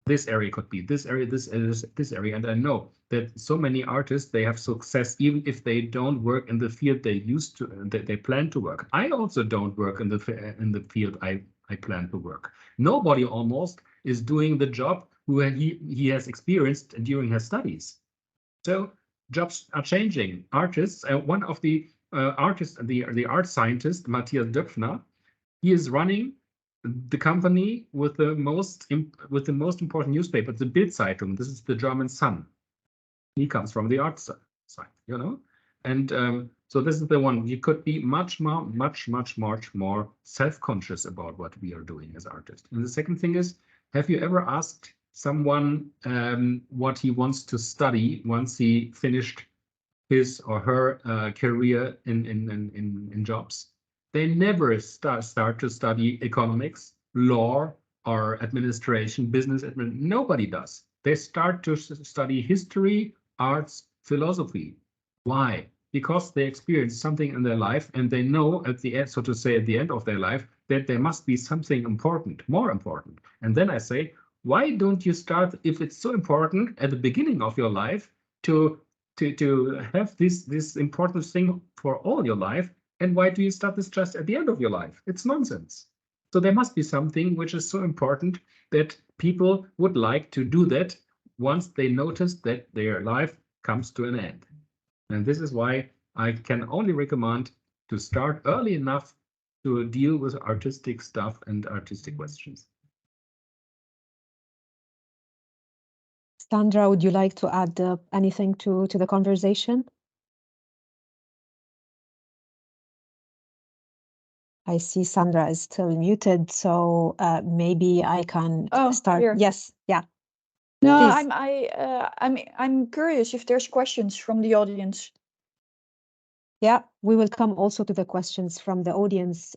S3: this area could be this area, this area. And I know that so many artists, they have success, even if they don't work in the field they used to, they plan to work. I also don't work in the field I plan to work. Nobody almost is doing the job who he has experienced during his studies. So jobs are changing. Artists, one of the artist, the art scientist, Matthias Döpfner, he is running the company with the most important newspaper, the Bild Zeitung. This is the German Sun. He comes from the art side, you know, and so this is the one. You could be much more self-conscious about what we are doing as artists. And the second thing is, have you ever asked someone what he wants to study once he finished his or her career in jobs? They never start to study economics, law, or administration, business admin. Nobody does. They start to study history, arts, philosophy. Why? Because they experience something in their life and they know at the end, so to say, at the end of their life, that there must be something important, more important. And then I say, why don't you start, if it's so important, at the beginning of your life to have this important thing for all your life? And why do you start this just at the end of your life? It's nonsense. So there must be something which is so important that people would like to do that once they notice that their life comes to an end. And this is why I can only recommend to start early enough to deal with artistic stuff and artistic questions.
S5: Sandra, would you like to add anything to the conversation? I see Sandra is still muted, so maybe I can start.
S2: Here.
S5: Yes, yeah.
S2: No,
S5: Please.
S2: I'm curious if there's questions from the audience.
S5: Yeah, we will come also to the questions from the audience.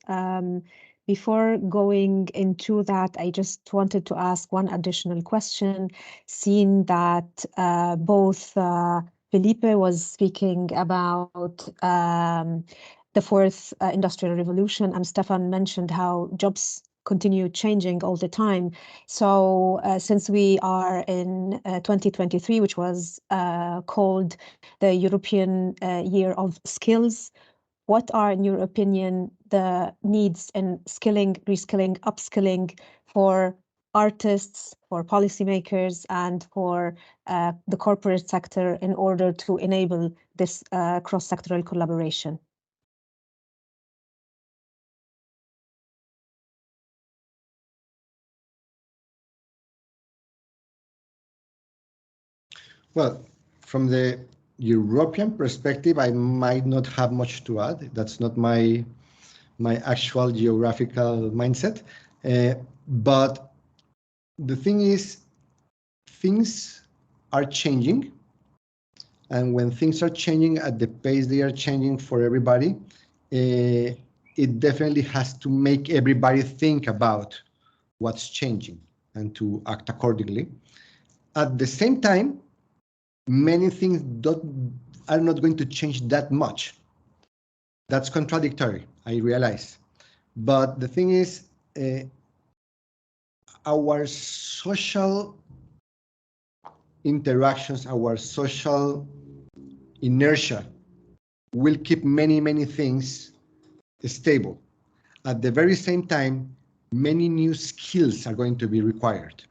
S5: Before going into that, I just wanted to ask one additional question, seeing that both Felipe was speaking about the fourth industrial revolution, and Stephan mentioned how jobs continue changing all the time. So since we are in 2023, which was called the European Year of Skills, what are, in your opinion, the needs in skilling, reskilling, upskilling for artists, for policymakers, and for the corporate sector in order to enable this cross-sectoral collaboration?
S4: Well, from the European perspective, I might not have much to add. That's not my actual geographical mindset. But the thing is, things are changing. And when things are changing at the pace they are changing for everybody, it definitely has to make everybody think about what's changing and to act accordingly. At the same time, many things are not going to change that much. That's contradictory, I realize. But the thing is, our social interactions, our social inertia will keep many, many things stable. At the very same time, many new skills are going to be required.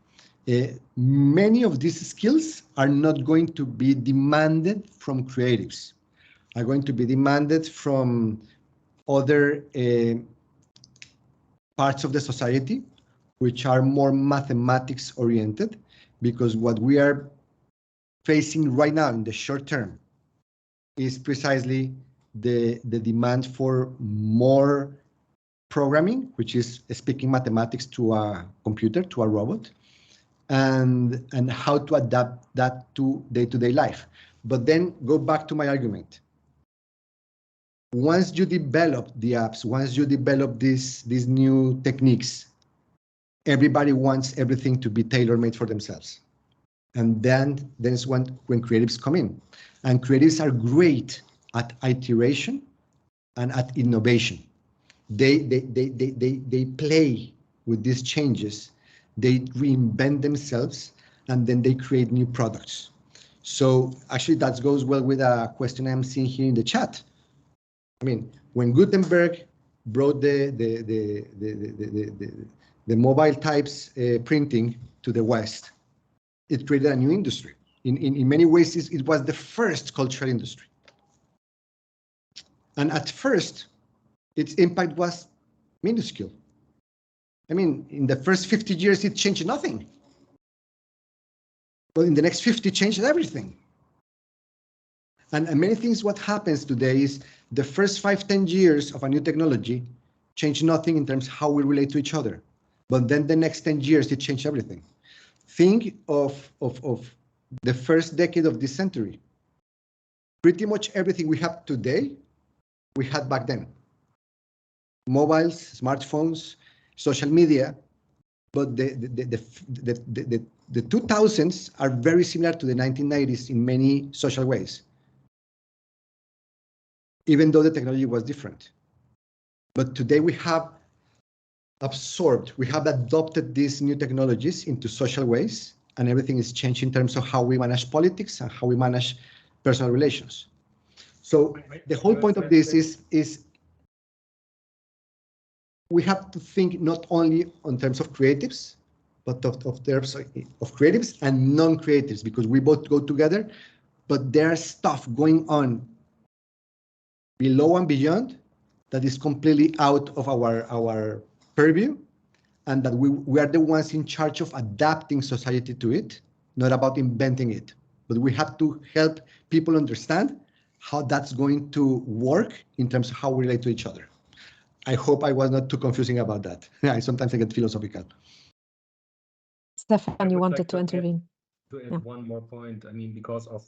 S4: Many of these skills are not going to be demanded from creatives, are going to be demanded from other parts of the society, which are more mathematics oriented, because what we are facing right now in the short term is precisely the demand for more programming, which is speaking mathematics to a computer, to a robot, and how to adapt that to day-to-day life. But then go back to my argument. Once you develop the apps, once you develop these new techniques, everybody wants everything to be tailor-made for themselves. And then is when creatives come in. And creatives are great at iteration and at innovation. They play with these changes, they reinvent themselves, and then they create new products. So actually that goes well with a question I'm seeing here in the chat. I mean, when Gutenberg brought the mobile types printing to the West, it created a new industry. In many ways, it was the first cultural industry. And at first, its impact was minuscule. I mean, in the first 50 years, it changed nothing. But in the next 50, it changed everything. And many things, what happens today is the first 5-10 years of a new technology change nothing in terms of how we relate to each other. But then the next 10 years, it changed everything. Think of the first decade of this century. Pretty much everything we have today, we had back then. Mobiles, smartphones, social media, but the 2000s are very similar to the 1990s in many social ways, even though the technology was different. But today we have adopted these new technologies into social ways, and everything is changed in terms of how we manage politics and how we manage personal relations. So the whole point of this is we have to think not only in terms of creatives, but of terms of creatives and non-creatives, because we both go together, but there's stuff going on below and beyond that is completely out of our purview, and that we are the ones in charge of adapting society to it, not about inventing it. But we have to help people understand how that's going to work in terms of how we relate to each other. I hope I was not too confusing about that. Sometimes I get philosophical.
S5: Stephan, you wanted to intervene.
S3: To add one more point, I mean, because of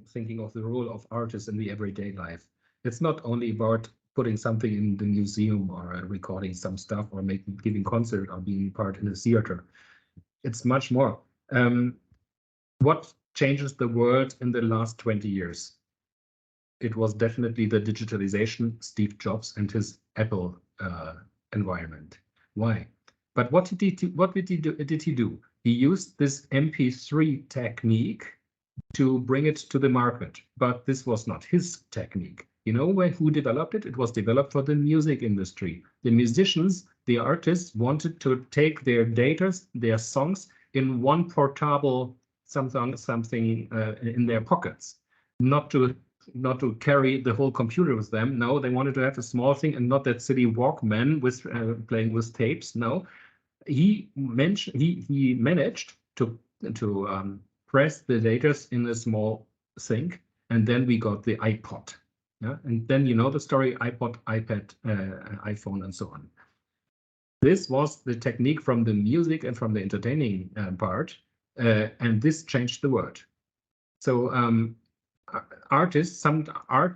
S3: thinking of the role of artists in the everyday life, it's not only about putting something in the museum or recording some stuff or giving concert or being part in a theater. It's much more. What changes the world in the last 20 years? It was definitely the digitalization, Steve Jobs and his Apple environment. Why? But what did he do? He used this MP3 technique to bring it to the market, but this was not his technique. You know who developed it? It was developed for the music industry. The musicians, the artists wanted to take their data, their songs in one portable something in their pockets, not to carry the whole computer with them. No, they wanted to have a small thing and not that silly Walkman with playing with tapes. No, he managed to press the data in a small thing, and then we got the iPod. Yeah, and then you know the story: iPod, iPad, iPhone, and so on. This was the technique from the music and from the entertaining part, and this changed the world. So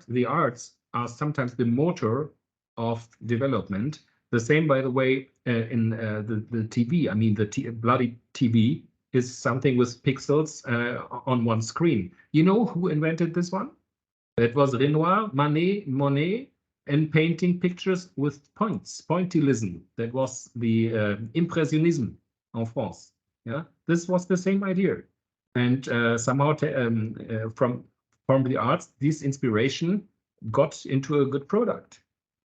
S3: the arts are sometimes the motor of development. The same, by the way, in the TV. I mean, bloody TV is something with pixels on one screen. You know who invented this one? That was Renoir, Monet, and painting pictures with points, pointillism. That was the Impressionism en France. Yeah, this was the same idea, and somehow from the arts, this inspiration got into a good product.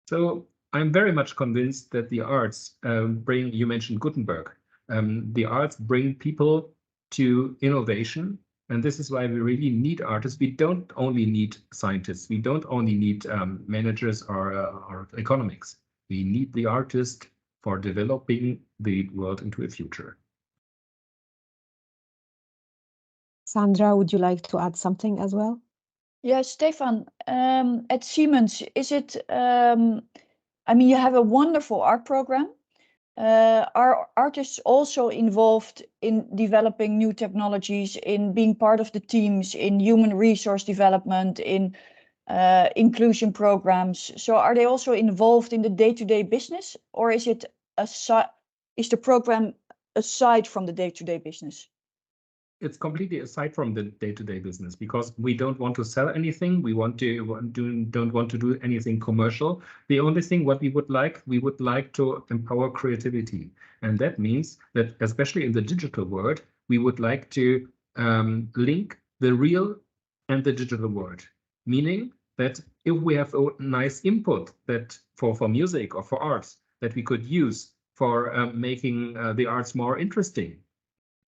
S3: So I'm very much convinced that the arts bring. You mentioned Gutenberg. The arts bring people to innovation. And this is why we really need artists. We don't only need scientists. We don't only need managers or economics. We need the artist for developing the world into a future.
S5: Sandra, would you like to add something as well?
S2: Yeah, Stephan, at Siemens, is it, I mean, you have a wonderful art program. Are artists also involved in developing new technologies, in being part of the teams, in human resource development, in inclusion programs? So are they also involved in the day-to-day business, or is it is the program aside from the day-to-day business?
S3: It's completely aside from the day-to-day business, because we don't want to sell anything. We don't want to do anything commercial. The only thing what we would like to empower creativity. And that means that, especially in the digital world, we would like to link the real and the digital world. Meaning that if we have a nice input that for music or for arts that we could use for making the arts more interesting,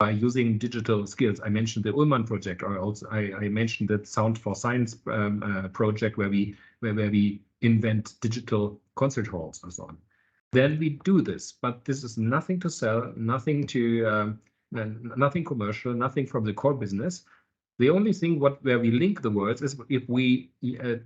S3: by using digital skills. I mentioned the Ullmann project, or also I mentioned the Sound for Science project where we invent digital concert halls and so on. Then we do this, but this is nothing to sell, nothing commercial, nothing from the core business. The only thing where we link the words is if we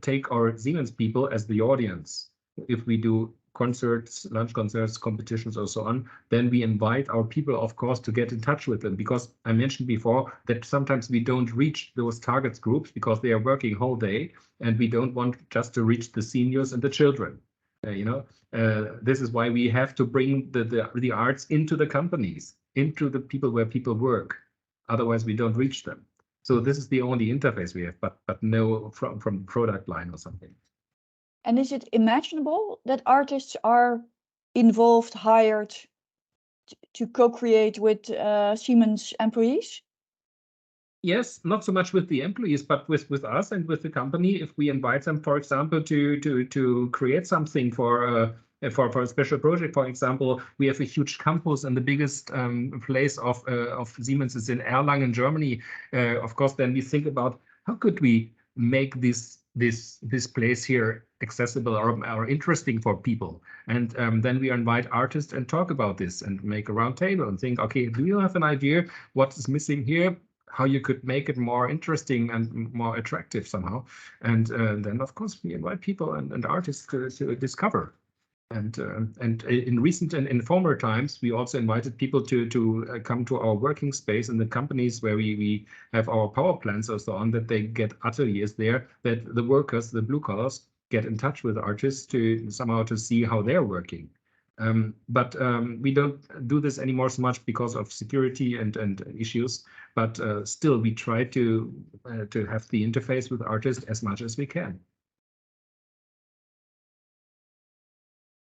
S3: take our Siemens people as the audience. If we do concerts, lunch concerts, competitions, or so on, then we invite our people, of course, to get in touch with them, because I mentioned before that sometimes we don't reach those target groups because they are working whole day, and we don't want just to reach the seniors and the children. This is why we have to bring the arts into the companies, into the people where people work. Otherwise, we don't reach them. So this is the only interface we have, but no from product line or something.
S2: And is it imaginable that artists are involved, hired to co-create with Siemens employees?
S3: Yes, not so much with the employees, but with us and with the company. If we invite them, for example, to create something for a special project, for example, we have a huge campus, and the biggest place of Siemens is in Erlangen, Germany. Of course, then we think about how could we make this place here accessible or interesting for people, and then we invite artists and talk about this and make a round table and think, okay, do you have an idea what is missing here? How you could make it more interesting and more attractive somehow. And then, of course, we invite people and artists to discover. And in recent and in former times, we also invited people to come to our working space in the companies where we have our power plants or so on, that they get ateliers there, that the workers, the blue collars, get in touch with artists to somehow to see how they're working. But we don't do this anymore so much because of security and issues. But still, we try to have the interface with artists as much as we can.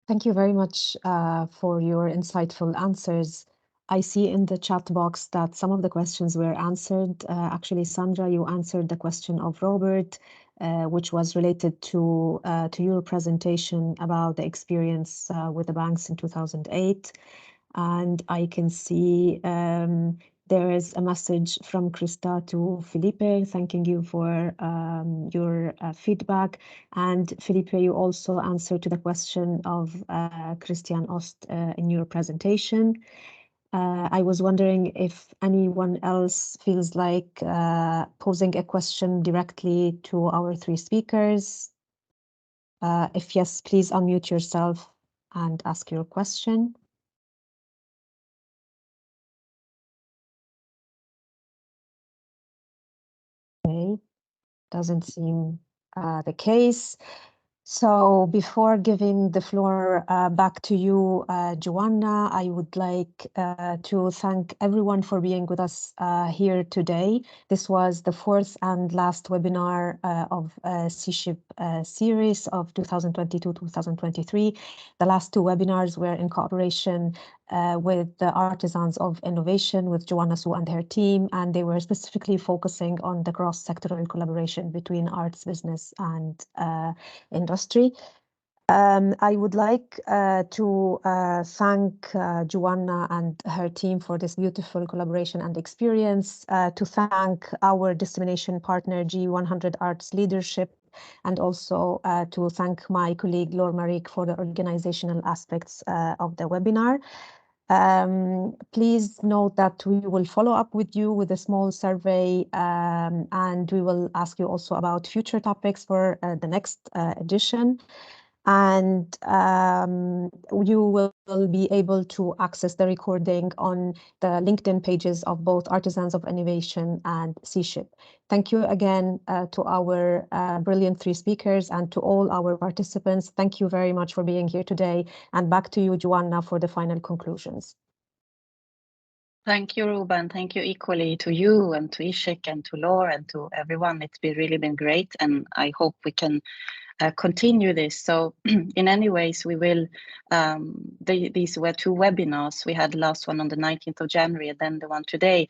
S5: Thank you very much for your insightful answers. I see in the chat box that some of the questions were answered. Actually, Sandra, you answered the question of Robert, which was related to your presentation about the experience with the banks in 2008. And I can see there is a message from Krista to Felipe, thanking you for your feedback. And Felipe, you also answered to the question of Christian Ost in your presentation. I was wondering if anyone else feels like posing a question directly to our three speakers. If yes, please unmute yourself and ask your question. Okay, doesn't seem the case. So before giving the floor back to you, Joanna, I would like to thank everyone for being with us here today. This was the fourth and last webinar of C-Ship series of 2022-2023. The last two webinars were in cooperation with the Artisans of Innovation, with Joanna Su and her team, and they were specifically focusing on the cross-sectoral collaboration between arts, business, and industry. I would like to thank Joanna and her team for this beautiful collaboration and experience, to thank our dissemination partner G100 Arts Leadership, and also to thank my colleague Laure Maric for the organizational aspects of the webinar. Please note that we will follow up with you with a small survey, and we will ask you also about future topics for the next edition. And you will be able to access the recording on the LinkedIn pages of both Artisans of Innovation and C-Ship. Thank you again to our brilliant three speakers and to all our participants. Thank you very much for being here today. And back to you, Joanna, for the final conclusions.
S1: Thank you, Ruben. Thank you equally to you and to Ishik and to Laure and to everyone. It's really been great, and I hope we can continue this. So in any ways, we will, these were two webinars. We had the last one on the 19th of January and then the one today.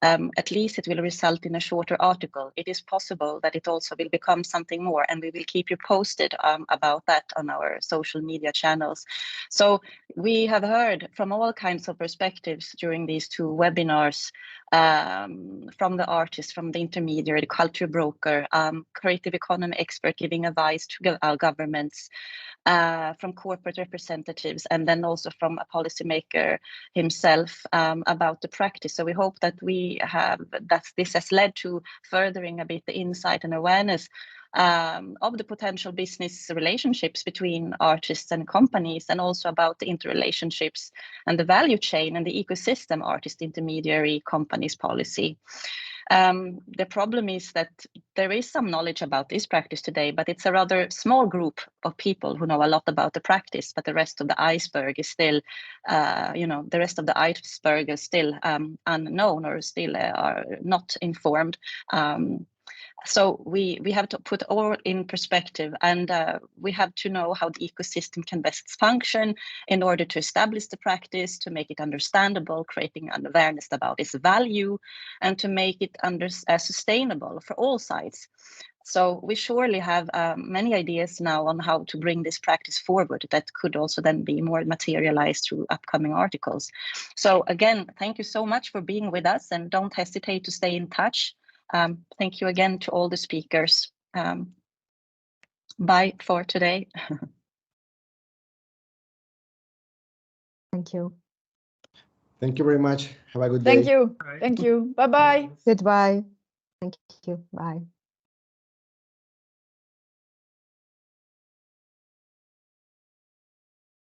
S1: At least it will result in a shorter article. It is possible that it also will become something more, and we will keep you posted about that on our social media channels. So we have heard from all kinds of perspectives during these two webinars, from the artist, from the intermediary, the culture broker, creative economy expert giving advice to our governments, from corporate representatives, and then also from a policymaker himself about the practice. So we hope that this has led to furthering a bit the insight and awareness of the potential business relationships between artists and companies, and also about the interrelationships and the value chain and the ecosystem artist intermediary companies policy. The problem is that there is some knowledge about this practice today, but it's a rather small group of people who know a lot about the practice, but the rest of the iceberg is still, the rest of the iceberg is still unknown or still are not informed. So we have to put all in perspective, and we have to know how the ecosystem can best function in order to establish the practice, to make it understandable, creating an awareness about its value, and to make it sustainable for all sides. So we surely have many ideas now on how to bring this practice forward that could also then be more materialized through upcoming articles. So again, thank you so much for being with us, and don't hesitate to stay in touch. Thank you again to all the speakers. Bye for today.
S5: Thank you.
S4: Thank you very much. Have a good day.
S2: Thank you. Thank you. Bye-bye.
S5: Goodbye. Thank you. Bye.